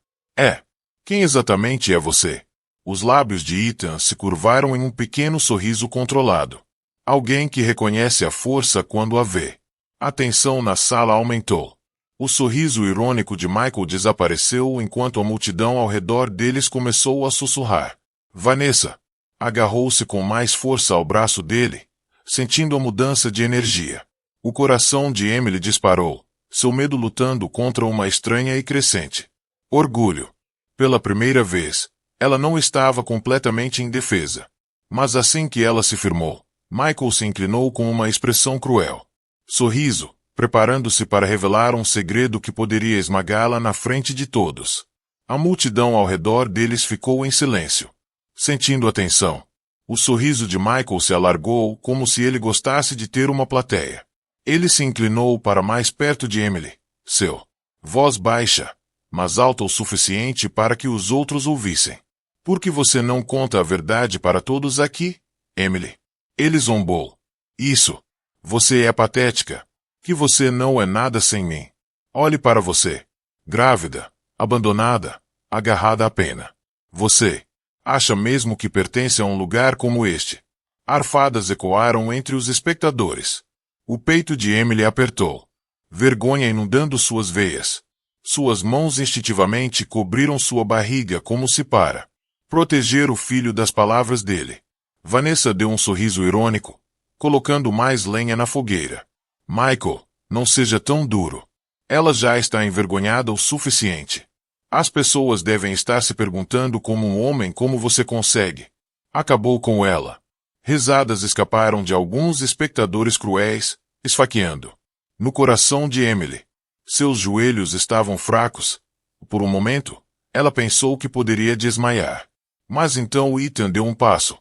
A: Quem exatamente é você? Os lábios de Ethan se curvaram em um pequeno sorriso controlado. Alguém que reconhece a força quando a vê. A tensão na sala aumentou. O sorriso irônico de Michael desapareceu enquanto a multidão ao redor deles começou a sussurrar. Vanessa agarrou-se com mais força ao braço dele, sentindo a mudança de energia. O coração de Emily disparou, seu medo lutando contra uma estranha e crescente orgulho. Pela primeira vez, ela não estava completamente indefesa. Mas assim que ela se firmou, Michael se inclinou com uma expressão cruel. Sorriso, preparando-se para revelar um segredo que poderia esmagá-la na frente de todos. A multidão ao redor deles ficou em silêncio, sentindo a tensão. O sorriso de Michael se alargou como se ele gostasse de ter uma plateia. Ele se inclinou para mais perto de Emily, seu voz baixa, mas alta o suficiente para que os outros ouvissem. Por que você não conta a verdade para todos aqui? Emily. Ele zombou. Isso. Você é patética. Que você não é nada sem mim. Olhe para você. Grávida, abandonada, agarrada à pena. Você acha mesmo que pertence a um lugar como este? Arfadas ecoaram entre os espectadores. O peito de Emily apertou. Vergonha inundando suas veias. Suas mãos instintivamente cobriram sua barriga como se para proteger o filho das palavras dele. Vanessa deu um sorriso irônico, colocando mais lenha na fogueira. Michael, não seja tão duro. Ela já está envergonhada o suficiente. As pessoas devem estar se perguntando como um homem como você consegue. Acabou com ela. Risadas escaparam de alguns espectadores cruéis, esfaqueando no coração de Emily. Seus joelhos estavam fracos. Por um momento, ela pensou que poderia desmaiar. Mas então Ethan deu um passo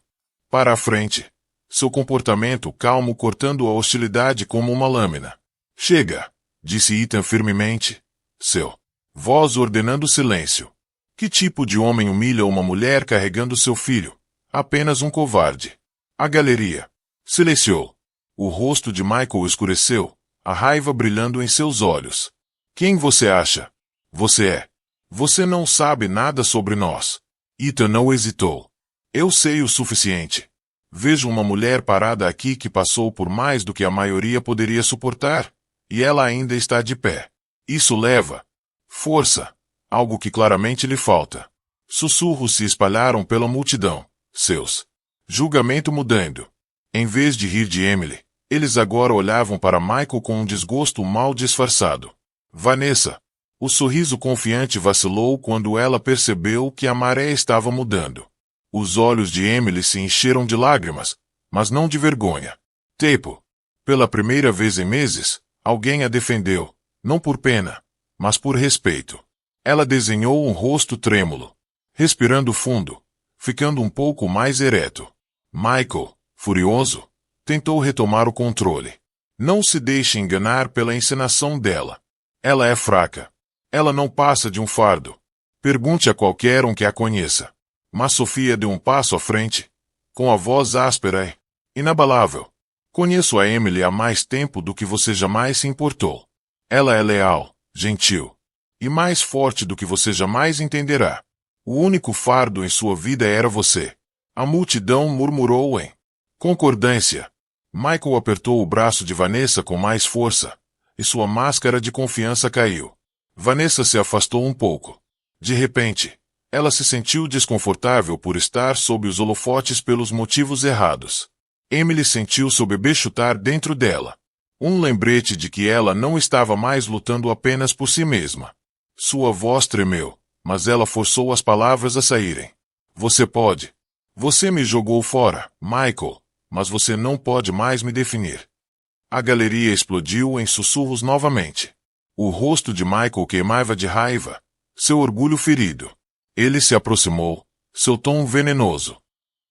A: para a frente. Seu comportamento calmo cortando a hostilidade como uma lâmina. Chega, disse Ethan firmemente. Seu voz ordenando silêncio. Que tipo de homem humilha uma mulher carregando seu filho? Apenas um covarde. A galeria silenciou. O rosto de Michael escureceu, a raiva brilhando em seus olhos. Quem você acha? Você é. Você não sabe nada sobre nós. Ethan não hesitou. Eu sei o suficiente. Vejo uma mulher parada aqui que passou por mais do que a maioria poderia suportar, e ela ainda está de pé. Isso leva força, algo que claramente lhe falta. Sussurros se espalharam pela multidão, seus julgamento mudando. Em vez de rir de Emily, eles agora olhavam para Michael com um desgosto mal disfarçado. Vanessa. O sorriso confiante vacilou quando ela percebeu que a maré estava mudando. Os olhos de Emily se encheram de lágrimas, mas não de vergonha. Tepo. Pela primeira vez em meses, alguém a defendeu, não por pena, mas por respeito. Ela desenhou um rosto trêmulo, respirando fundo, ficando um pouco mais ereto. Michael, furioso, tentou retomar o controle. Não se deixe enganar pela encenação dela. Ela é fraca. Ela não passa de um fardo. Pergunte a qualquer um que a conheça. Mas Sofia deu um passo à frente, com a voz áspera e inabalável. Conheço a Emily há mais tempo do que você jamais se importou. Ela é leal, gentil e mais forte do que você jamais entenderá. O único fardo em sua vida era você. A multidão murmurou em concordância. Michael apertou o braço de Vanessa com mais força, e sua máscara de confiança caiu. Vanessa se afastou um pouco. De repente, ela se sentiu desconfortável por estar sob os holofotes pelos motivos errados. Emily sentiu seu bebê chutar dentro dela. Um lembrete de que ela não estava mais lutando apenas por si mesma. Sua voz tremeu, mas ela forçou as palavras a saírem. Você pode. Você me jogou fora, Michael, mas você não pode mais me definir. A galeria explodiu em sussurros novamente. O rosto de Michael queimava de raiva, seu orgulho ferido. Ele se aproximou, seu tom venenoso.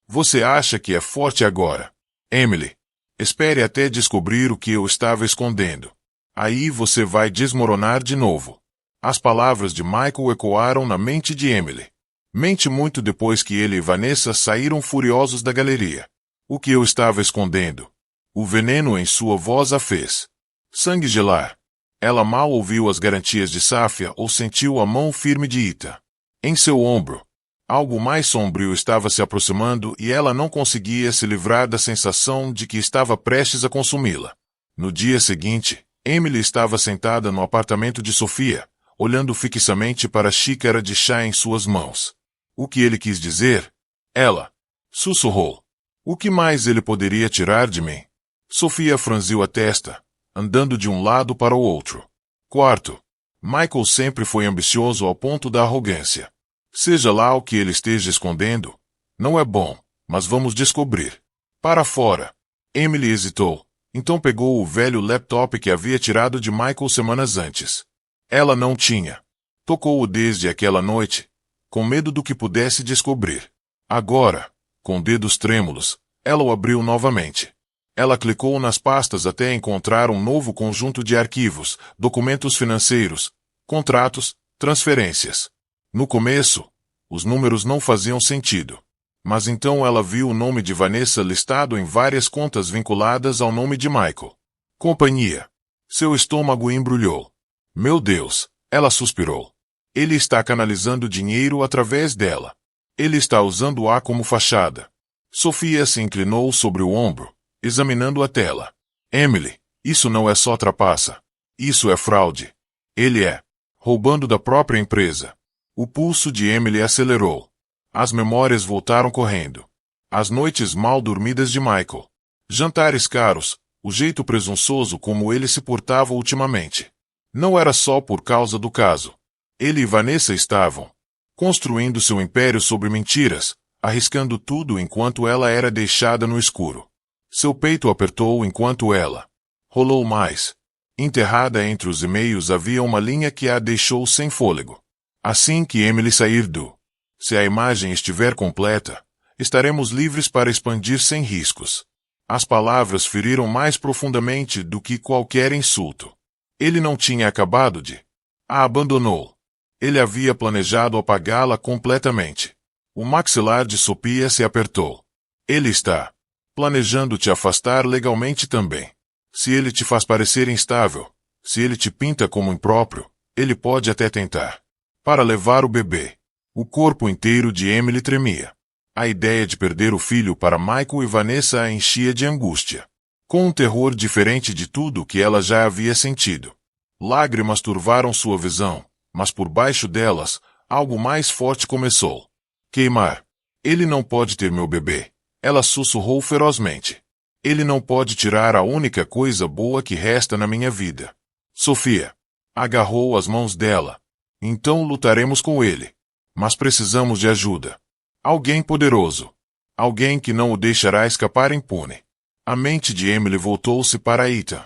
A: Você acha que é forte agora? Emily, espere até descobrir o que eu estava escondendo. Aí você vai desmoronar de novo. As palavras de Michael ecoaram na mente de Emily. Mente muito depois que ele e Vanessa saíram furiosos da galeria. O que eu estava escondendo? O veneno em sua voz a fez sangue gelar. Ela mal ouviu as garantias de Safia ou sentiu a mão firme de Ita. Em seu ombro, algo mais sombrio estava se aproximando e ela não conseguia se livrar da sensação de que estava prestes a consumi-la. No dia seguinte, Emily estava sentada no apartamento de Sofia, olhando fixamente para a xícara de chá em suas mãos. O que ele quis dizer? Ela sussurrou. O que mais ele poderia tirar de mim? Sofia franziu a testa, andando de um lado para o outro. Quarto. Michael sempre foi ambicioso ao ponto da arrogância. Seja lá o que ele esteja escondendo, não é bom, mas vamos descobrir. Para fora. Emily hesitou, então pegou o velho laptop que havia tirado de Michael semanas antes. Ela não tinha. Tocou-o desde aquela noite, com medo do que pudesse descobrir. Agora, com dedos trêmulos, ela o abriu novamente. Ela clicou nas pastas até encontrar um novo conjunto de arquivos, documentos financeiros, contratos, transferências. No começo, os números não faziam sentido. Mas então ela viu o nome de Vanessa listado em várias contas vinculadas ao nome de Michael. Companhia. Seu estômago embrulhou. Meu Deus, ela suspirou. Ele está canalizando dinheiro através dela. Ele está usando-a como fachada. Sofia se inclinou sobre o ombro, examinando a tela. Emily, isso não é só trapaça. Isso é fraude. Ele é roubando da própria empresa. O pulso de Emily acelerou. As memórias voltaram correndo. As noites mal dormidas de Michael. Jantares caros, o jeito presunçoso como ele se portava ultimamente. Não era só por causa do caso. Ele e Vanessa estavam construindo seu império sobre mentiras, arriscando tudo enquanto ela era deixada no escuro. Seu peito apertou enquanto ela rolou mais. Enterrada entre os e-mails havia uma linha que a deixou sem fôlego. Assim que Emily sair do... Se a imagem estiver completa, estaremos livres para expandir sem riscos. As palavras feriram mais profundamente do que qualquer insulto. Ele não tinha acabado de... A abandonou. Ele havia planejado apagá-la completamente. O maxilar de Sofia se apertou. Ele está planejando te afastar legalmente também. Se ele te faz parecer instável, se ele te pinta como impróprio, ele pode até tentar. Para levar o bebê. O corpo inteiro de Emily tremia. A ideia de perder o filho para Michael e Vanessa a enchia de angústia. Com um terror diferente de tudo que ela já havia sentido. Lágrimas turvaram sua visão, mas por baixo delas, algo mais forte começou. Queimar. Ele não pode ter meu bebê. Ela sussurrou ferozmente. Ele não pode tirar a única coisa boa que resta na minha vida. Sofia. Agarrou as mãos dela. Então lutaremos com ele. Mas precisamos de ajuda. Alguém poderoso. Alguém que não o deixará escapar impune. A mente de Emily voltou-se para Ethan.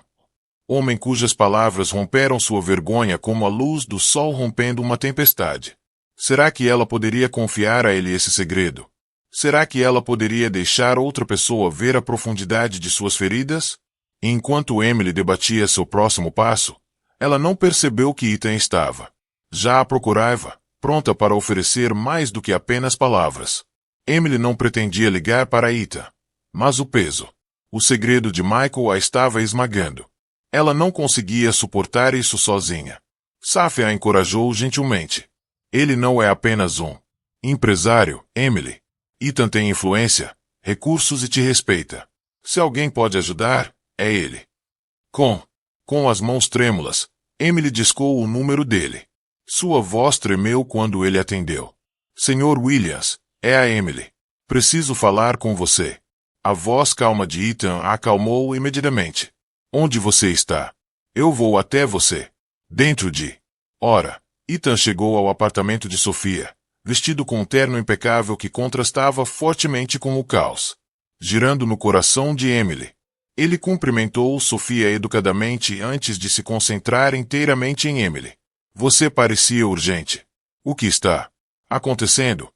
A: Homem cujas palavras romperam sua vergonha como a luz do sol rompendo uma tempestade. Será que ela poderia confiar a ele esse segredo? Será que ela poderia deixar outra pessoa ver a profundidade de suas feridas? E enquanto Emily debatia seu próximo passo, ela não percebeu que Ethan estava já a procurava, pronta para oferecer mais do que apenas palavras. Emily não pretendia ligar para Ethan, mas o peso. O segredo de Michael a estava esmagando. Ela não conseguia suportar isso sozinha. Safia a encorajou gentilmente. Ele não é apenas um empresário, Emily. Ethan tem influência, recursos e te respeita. Se alguém pode ajudar, é ele. Com as mãos trêmulas, Emily discou o número dele. Sua voz tremeu quando ele atendeu. Senhor Williams, é a Emily. Preciso falar com você. A voz calma de Ethan a acalmou imediatamente. Onde você está? Eu vou até você. Dentro de... Ora, Ethan chegou ao apartamento de Sofia, vestido com um terno impecável que contrastava fortemente com o caos. Girando no coração de Emily. Ele cumprimentou Sofia educadamente antes de se concentrar inteiramente em Emily. Você parecia urgente. O que está acontecendo?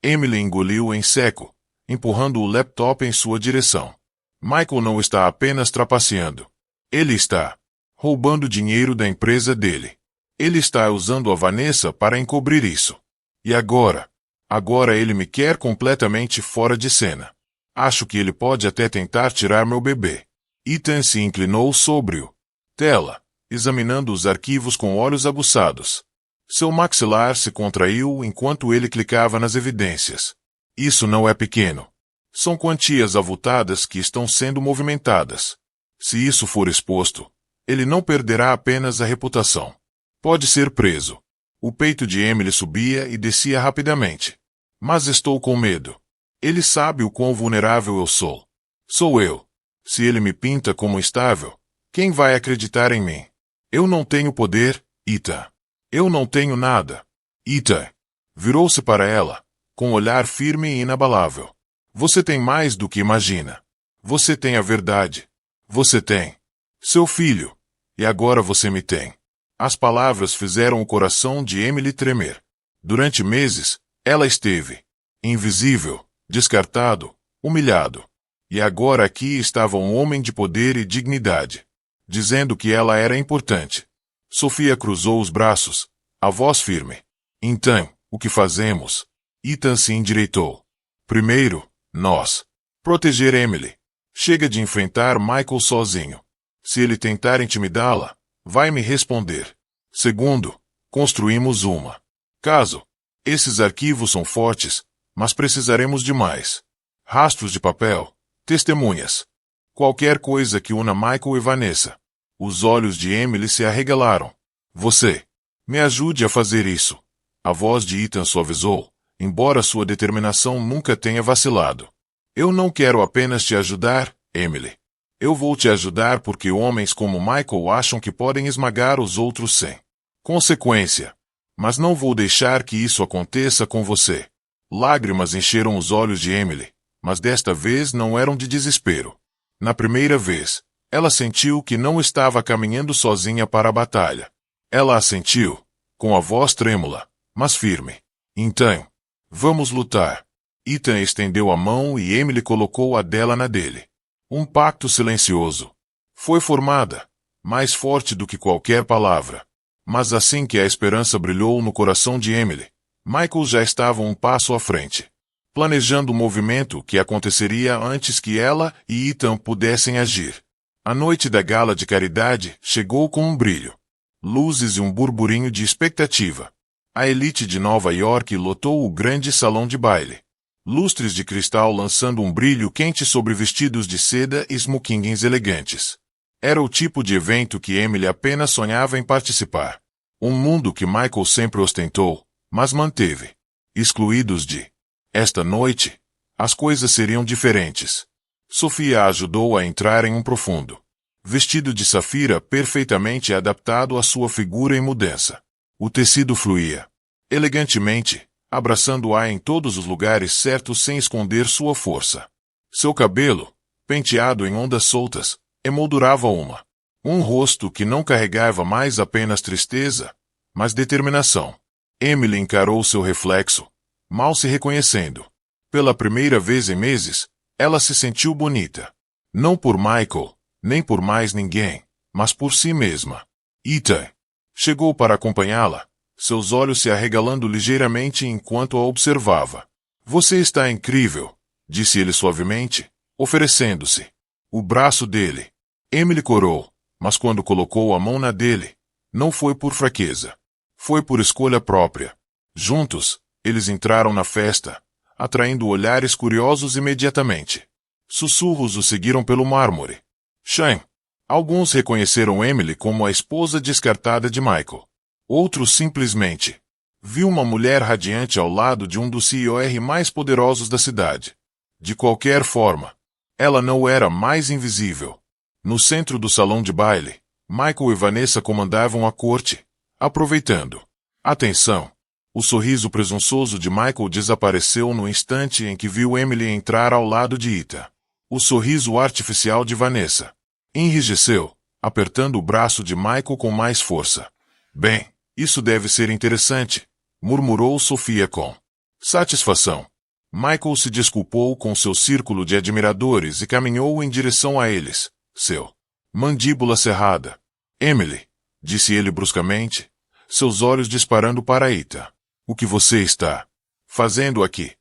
A: Emily engoliu em seco, empurrando o laptop em sua direção. Michael não está apenas trapaceando. Ele está roubando dinheiro da empresa dele. Ele está usando a Vanessa para encobrir isso. E agora? Agora ele me quer completamente fora de cena. Acho que ele pode até tentar tirar meu bebê. Ethan se inclinou sobre o tela, examinando os arquivos com olhos aguçados. Seu maxilar se contraiu enquanto ele clicava nas evidências. Isso não é pequeno. São quantias avultadas que estão sendo movimentadas. Se isso for exposto, ele não perderá apenas a reputação. Pode ser preso. O peito de Emily subia e descia rapidamente. Mas estou com medo. Ele sabe o quão vulnerável eu sou. Sou eu. Se ele me pinta como instável, quem vai acreditar em mim? Eu não tenho poder, Ethan. Eu não tenho nada. Ethan. Virou-se para ela, com um olhar firme e inabalável. Você tem mais do que imagina. Você tem a verdade. Você tem seu filho. E agora você me tem. As palavras fizeram o coração de Emily tremer. Durante meses, ela esteve invisível, descartado, humilhado. E agora aqui estava um homem de poder e dignidade, dizendo que ela era importante. Sofia cruzou os braços, a voz firme. Então, o que fazemos? Ethan se endireitou. Primeiro, nós. Proteger Emily. Chega de enfrentar Michael sozinho. Se ele tentar intimidá-la, vai me responder. Segundo, construímos uma. Caso. Esses arquivos são fortes, mas precisaremos de mais. Rastros de papel, testemunhas. Qualquer coisa que una Michael e Vanessa. Os olhos de Emily se arregalaram. Você. Me ajude a fazer isso. A voz de Ethan suavizou, embora sua determinação nunca tenha vacilado. Eu não quero apenas te ajudar, Emily. Eu vou te ajudar porque homens como Michael acham que podem esmagar os outros sem consequência. Mas não vou deixar que isso aconteça com você. Lágrimas encheram os olhos de Emily, mas desta vez não eram de desespero. Na primeira vez, ela sentiu que não estava caminhando sozinha para a batalha. Ela assentiu, com a voz trêmula, mas firme. Então, vamos lutar. Ethan estendeu a mão e Emily colocou a dela na dele. Um pacto silencioso. Foi formada, mais forte do que qualquer palavra. Mas assim que a esperança brilhou no coração de Emily, Michael já estava um passo à frente, planejando o movimento que aconteceria antes que ela e Ethan pudessem agir. A noite da gala de caridade chegou com um brilho, luzes e um burburinho de expectativa. A elite de Nova York lotou o grande salão de baile. Lustres de cristal lançando um brilho quente sobre vestidos de seda e smokings elegantes. Era o tipo de evento que Emily apenas sonhava em participar. Um mundo que Michael sempre ostentou, mas manteve. Excluídos de. Esta noite, as coisas seriam diferentes. Sofia a ajudou a entrar em um profundo vestido de safira perfeitamente adaptado à sua figura e mudança. O tecido fluía elegantemente, abraçando-a em todos os lugares certos sem esconder sua força. Seu cabelo, penteado em ondas soltas, emoldurava um rosto que não carregava mais apenas tristeza, mas determinação. Emily encarou seu reflexo, mal se reconhecendo. Pela primeira vez em meses, ela se sentiu bonita. Não por Michael, nem por mais ninguém, mas por si mesma. Ethan chegou para acompanhá-la, seus olhos se arregalando ligeiramente enquanto a observava. Você está incrível, disse ele suavemente, oferecendo-se. O braço dele. Emily corou, mas quando colocou a mão na dele, não foi por fraqueza. Foi por escolha própria. Juntos, eles entraram na festa, atraindo olhares curiosos imediatamente. Sussurros o seguiram pelo mármore. Shane. Alguns reconheceram Emily como a esposa descartada de Michael. Outros simplesmente. Viu uma mulher radiante ao lado de um dos CEOs mais poderosos da cidade. De qualquer forma, ela não era mais invisível. No centro do salão de baile, Michael e Vanessa comandavam a corte, aproveitando a tensão. O sorriso presunçoso de Michael desapareceu no instante em que viu Emily entrar ao lado de Ethan. O sorriso artificial de Vanessa enrijeceu, apertando o braço de Michael com mais força. Bem, isso deve ser interessante, murmurou Sofia com satisfação. Michael se desculpou com seu círculo de admiradores e caminhou em direção a eles, seu mandíbula cerrada. Emily, disse ele bruscamente, seus olhos disparando para Ethan. O que você está fazendo aqui?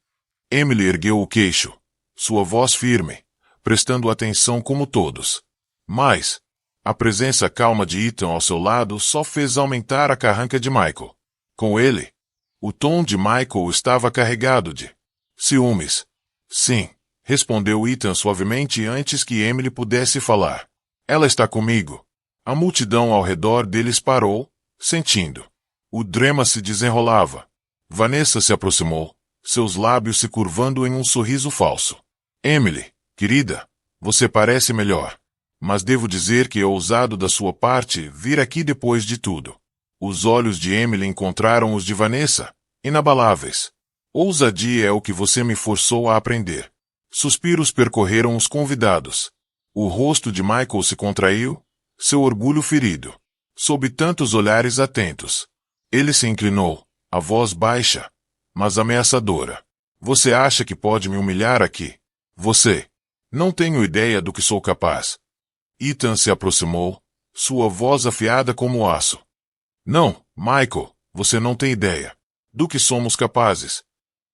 A: Emily ergueu o queixo, sua voz firme, prestando atenção como todos. Mas a presença calma de Ethan ao seu lado só fez aumentar a carranca de Michael. Com ele, o tom de Michael estava carregado de ciúmes. Sim, respondeu Ethan suavemente antes que Emily pudesse falar. Ela está comigo. A multidão ao redor deles parou, sentindo. O drama se desenrolava. Vanessa se aproximou, seus lábios se curvando em um sorriso falso. Emily, querida, você parece melhor. Mas devo dizer que é ousado da sua parte vir aqui depois de tudo. Os olhos de Emily encontraram os de Vanessa, inabaláveis. Ousadia é o que você me forçou a aprender. Suspiros percorreram os convidados. O rosto de Michael se contraiu, seu orgulho ferido. Sob tantos olhares atentos. Ele se inclinou, a voz baixa, mas ameaçadora. Você acha que pode me humilhar aqui? Você. Não tenho ideia do que sou capaz. Ethan se aproximou, sua voz afiada como aço. Não, Michael, você não tem ideia do que somos capazes.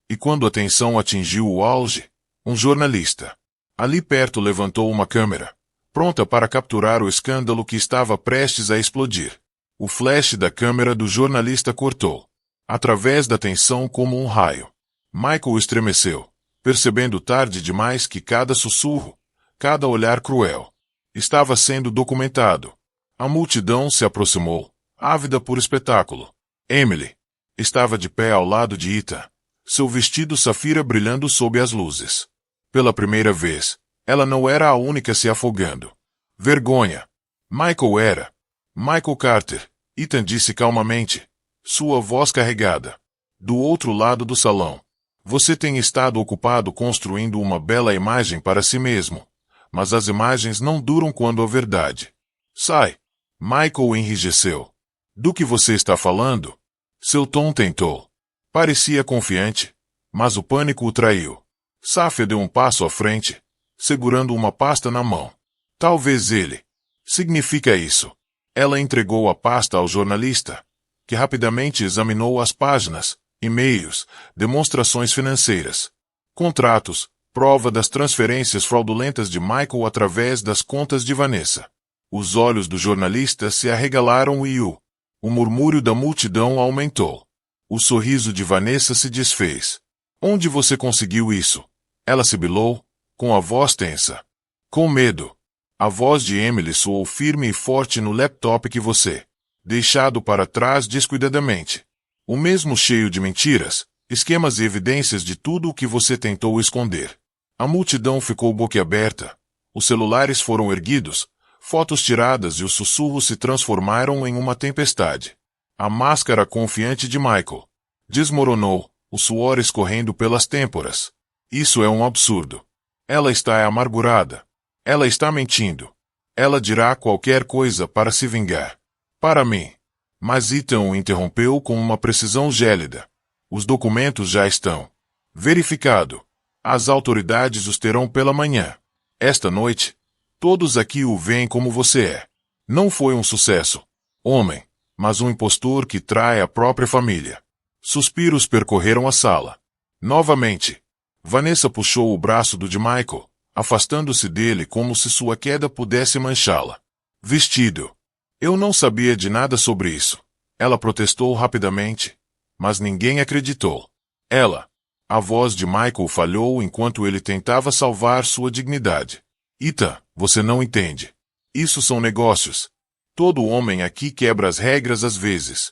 A: E quando a tensão atingiu o auge, um jornalista ali perto levantou uma câmera, pronta para capturar o escândalo que estava prestes a explodir. O flash da câmera do jornalista cortou, através da tensão como um raio. Michael estremeceu, percebendo tarde demais que cada sussurro, cada olhar cruel, estava sendo documentado. A multidão se aproximou, ávida por espetáculo. Emily estava de pé ao lado de Ethan, seu vestido safira brilhando sob as luzes. Pela primeira vez, ela não era a única se afogando. Vergonha. Michael era. Michael Carter, Ethan disse calmamente, sua voz carregada. Do outro lado do salão. Você tem estado ocupado construindo uma bela imagem para si mesmo. Mas as imagens não duram quando a verdade sai. Michael enrijeceu. Do que você está falando? Seu tom tentou. Parecia confiante, mas o pânico o traiu. Safia deu um passo à frente, segurando uma pasta na mão. Talvez ele. Significa isso. Ela entregou a pasta ao jornalista, que rapidamente examinou as páginas, e-mails, demonstrações financeiras, contratos, prova das transferências fraudulentas de Michael através das contas de Vanessa. Os olhos do jornalista se arregalaram e o murmúrio da multidão aumentou. O sorriso de Vanessa se desfez. Onde você conseguiu isso? Ela sibilou, com a voz tensa. Com medo. A voz de Emily soou firme e forte no laptop que você deixado para trás descuidadamente. O mesmo cheio de mentiras, esquemas e evidências de tudo o que você tentou esconder. A multidão ficou boquiaberta. Os celulares foram erguidos, fotos tiradas e os sussurros se transformaram em uma tempestade. A máscara confiante de Michael desmoronou, o suor escorrendo pelas têmporas. Isso é um absurdo. Ela está amargurada. Ela está mentindo. Ela dirá qualquer coisa para se vingar. Para mim. Mas Ethan o interrompeu com uma precisão gélida. Os documentos já estão. Verificado. As autoridades os terão pela manhã. Esta noite, todos aqui o veem como você é. Não foi um sucesso, homem, mas um impostor que trai a própria família. Suspiros percorreram a sala. Novamente, Vanessa puxou o braço do de Michael, afastando-se dele como se sua queda pudesse manchá-la. Vestido. Eu não sabia de nada sobre isso. Ela protestou rapidamente, mas ninguém acreditou. Ela. A voz de Michael falhou enquanto ele tentava salvar sua dignidade. Ethan, você não entende. Isso são negócios. Todo homem aqui quebra as regras às vezes.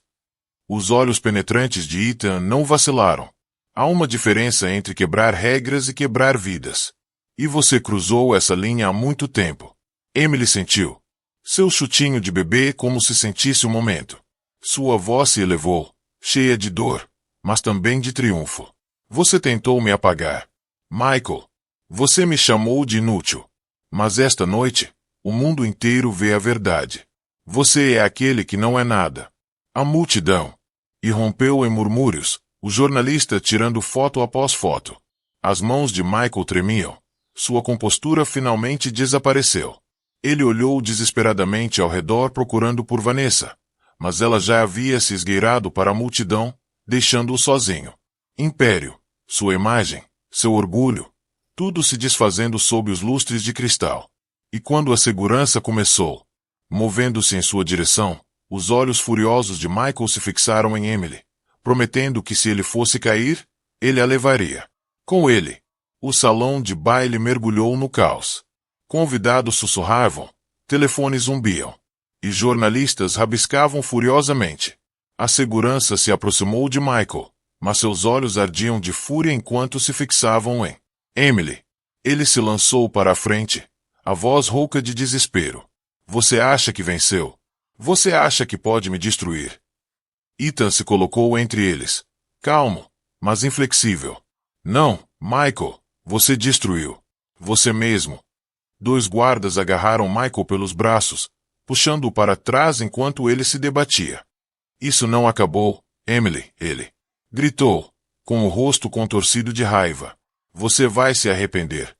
A: Os olhos penetrantes de Ethan não vacilaram. Há uma diferença entre quebrar regras e quebrar vidas. E você cruzou essa linha há muito tempo. Emily sentiu seu chutinho de bebê como se sentisse o momento. Sua voz se elevou, cheia de dor, mas também de triunfo. Você tentou me apagar. Michael, você me chamou de inútil. Mas esta noite, o mundo inteiro vê a verdade. Você é aquele que não é nada. A multidão irrompeu em murmúrios, o jornalista tirando foto após foto. As mãos de Michael tremiam. Sua compostura finalmente desapareceu. Ele olhou desesperadamente ao redor procurando por Vanessa, mas ela já havia se esgueirado para a multidão, deixando-o sozinho. Império, sua imagem, seu orgulho, tudo se desfazendo sob os lustres de cristal. E quando a segurança começou, movendo-se em sua direção, os olhos furiosos de Michael se fixaram em Emily, prometendo que se ele fosse cair, ele a levaria. Com ele, o salão de baile mergulhou no caos. Convidados sussurravam, telefones zumbiam, e jornalistas rabiscavam furiosamente. A segurança se aproximou de Michael, mas seus olhos ardiam de fúria enquanto se fixavam em Emily. Ele se lançou para a frente, a voz rouca de desespero. Você acha que venceu? Você acha que pode me destruir? Ethan se colocou entre eles, calmo, mas inflexível. Não, Michael, você destruiu. Você mesmo. 2 guardas agarraram Michael pelos braços, puxando-o para trás enquanto ele se debatia. Isso não acabou, Emily, ele gritou, com o rosto contorcido de raiva. Você vai se arrepender.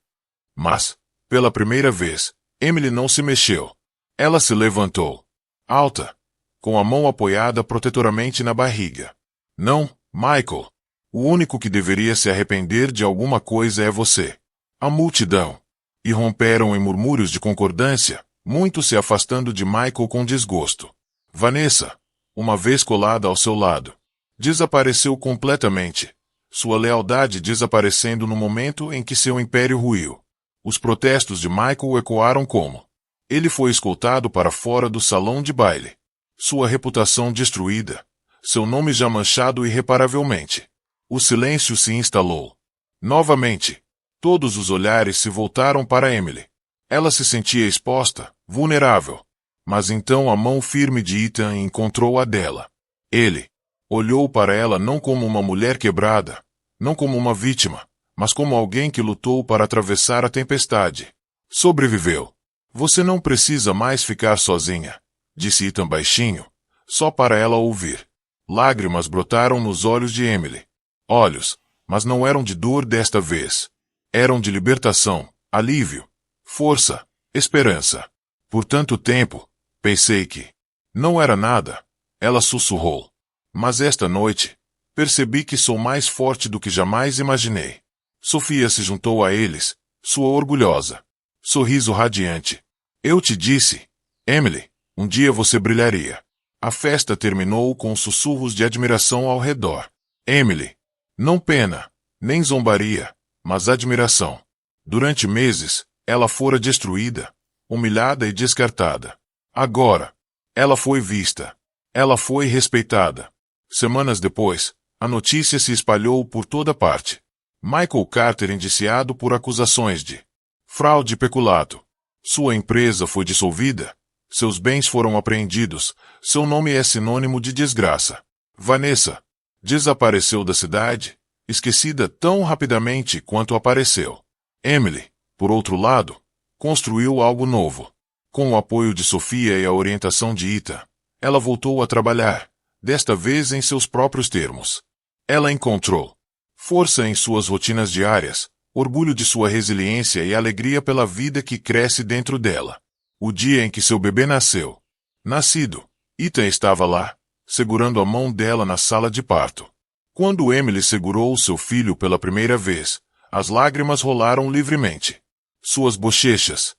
A: Mas, pela primeira vez, Emily não se mexeu. Ela se levantou, alta, com a mão apoiada protetoramente na barriga. Não, Michael. O único que deveria se arrepender de alguma coisa é você. A multidão. E romperam em murmúrios de concordância, muitos se afastando de Michael com desgosto. Vanessa, uma vez colada ao seu lado, desapareceu completamente. Sua lealdade desaparecendo no momento em que seu império ruiu. Os protestos de Michael ecoaram como. Ele foi escoltado para fora do salão de baile. Sua reputação destruída. Seu nome já manchado irreparavelmente. O silêncio se instalou. Novamente, todos os olhares se voltaram para Emily. Ela se sentia exposta, vulnerável. Mas então a mão firme de Ethan encontrou a dela. Ele olhou para ela não como uma mulher quebrada, não como uma vítima, mas como alguém que lutou para atravessar a tempestade. Sobreviveu. Você não precisa mais ficar sozinha, disse Ethan baixinho, só para ela ouvir. Lágrimas brotaram nos olhos de Emily. Olhos, mas não eram de dor desta vez. Eram de libertação, alívio, força, esperança. Por tanto tempo, pensei que não era nada, ela sussurrou. Mas esta noite, percebi que sou mais forte do que jamais imaginei. Sofia se juntou a eles, sua orgulhosa. Sorriso radiante. Eu te disse, Emily, um dia você brilharia. A festa terminou com sussurros de admiração ao redor. Emily. Não pena, nem zombaria, mas admiração. Durante meses, ela fora destruída, humilhada e descartada. Agora, ela foi vista. Ela foi respeitada. Semanas depois, a notícia se espalhou por toda parte. Michael Carter indiciado por acusações de fraude e peculato. Sua empresa foi dissolvida. Seus bens foram apreendidos. Seu nome é sinônimo de desgraça. Vanessa desapareceu da cidade, esquecida tão rapidamente quanto apareceu. Emily, por outro lado, construiu algo novo. Com o apoio de Sofia e a orientação de Ethan, ela voltou a trabalhar, desta vez em seus próprios termos. Ela encontrou força em suas rotinas diárias, orgulho de sua resiliência e alegria pela vida que cresce dentro dela. O dia em que seu bebê nasceu. Nascido, Ethan estava lá, segurando a mão dela na sala de parto. Quando Emily segurou seu filho pela primeira vez, as lágrimas rolaram livremente. Suas bochechas.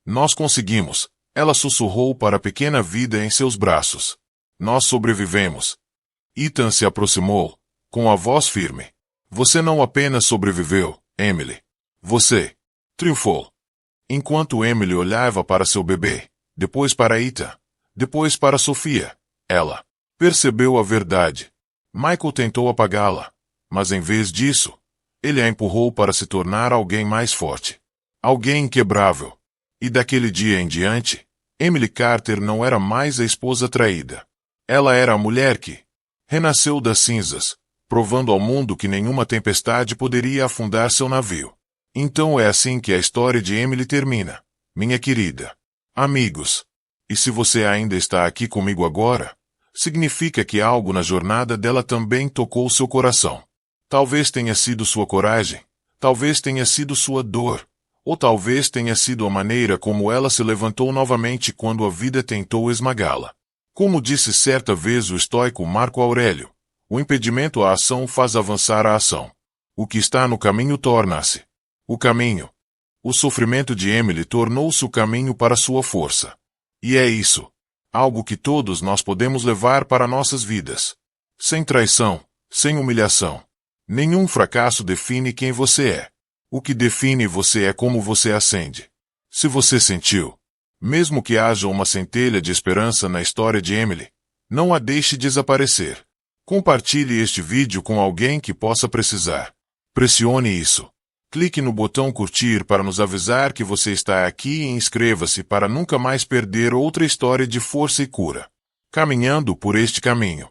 A: Nós conseguimos, ela sussurrou para a pequena vida em seus braços. Nós sobrevivemos. Ethan se aproximou, com a voz firme. Você não apenas sobreviveu, Emily. Você triunfou. Enquanto Emily olhava para seu bebê, depois para Ethan, depois para Sofia, ela percebeu a verdade. Michael tentou apagá-la, mas em vez disso, ele a empurrou para se tornar alguém mais forte. Alguém inquebrável. E daquele dia em diante, Emily Carter não era mais a esposa traída. Ela era a mulher que renasceu das cinzas, provando ao mundo que nenhuma tempestade poderia afundar seu navio. Então é assim que a história de Emily termina, minha querida. Amigos. E se você ainda está aqui comigo agora, significa que algo na jornada dela também tocou seu coração. Talvez tenha sido sua coragem, talvez tenha sido sua dor, ou talvez tenha sido a maneira como ela se levantou novamente quando a vida tentou esmagá-la. Como disse certa vez o estoico Marco Aurélio, o impedimento à ação faz avançar a ação. O que está no caminho torna-se o caminho. O sofrimento de Emily tornou-se o caminho para sua força. E é isso. Algo que todos nós podemos levar para nossas vidas. Sem traição, sem humilhação. Nenhum fracasso define quem você é. O que define você é como você ascende. Se você sentiu, mesmo que haja uma centelha de esperança na história de Emily, não a deixe desaparecer. Compartilhe este vídeo com alguém que possa precisar. Pressione isso. Clique no botão curtir para nos avisar que você está aqui e inscreva-se para nunca mais perder outra história de força e cura. Caminhando por este caminho.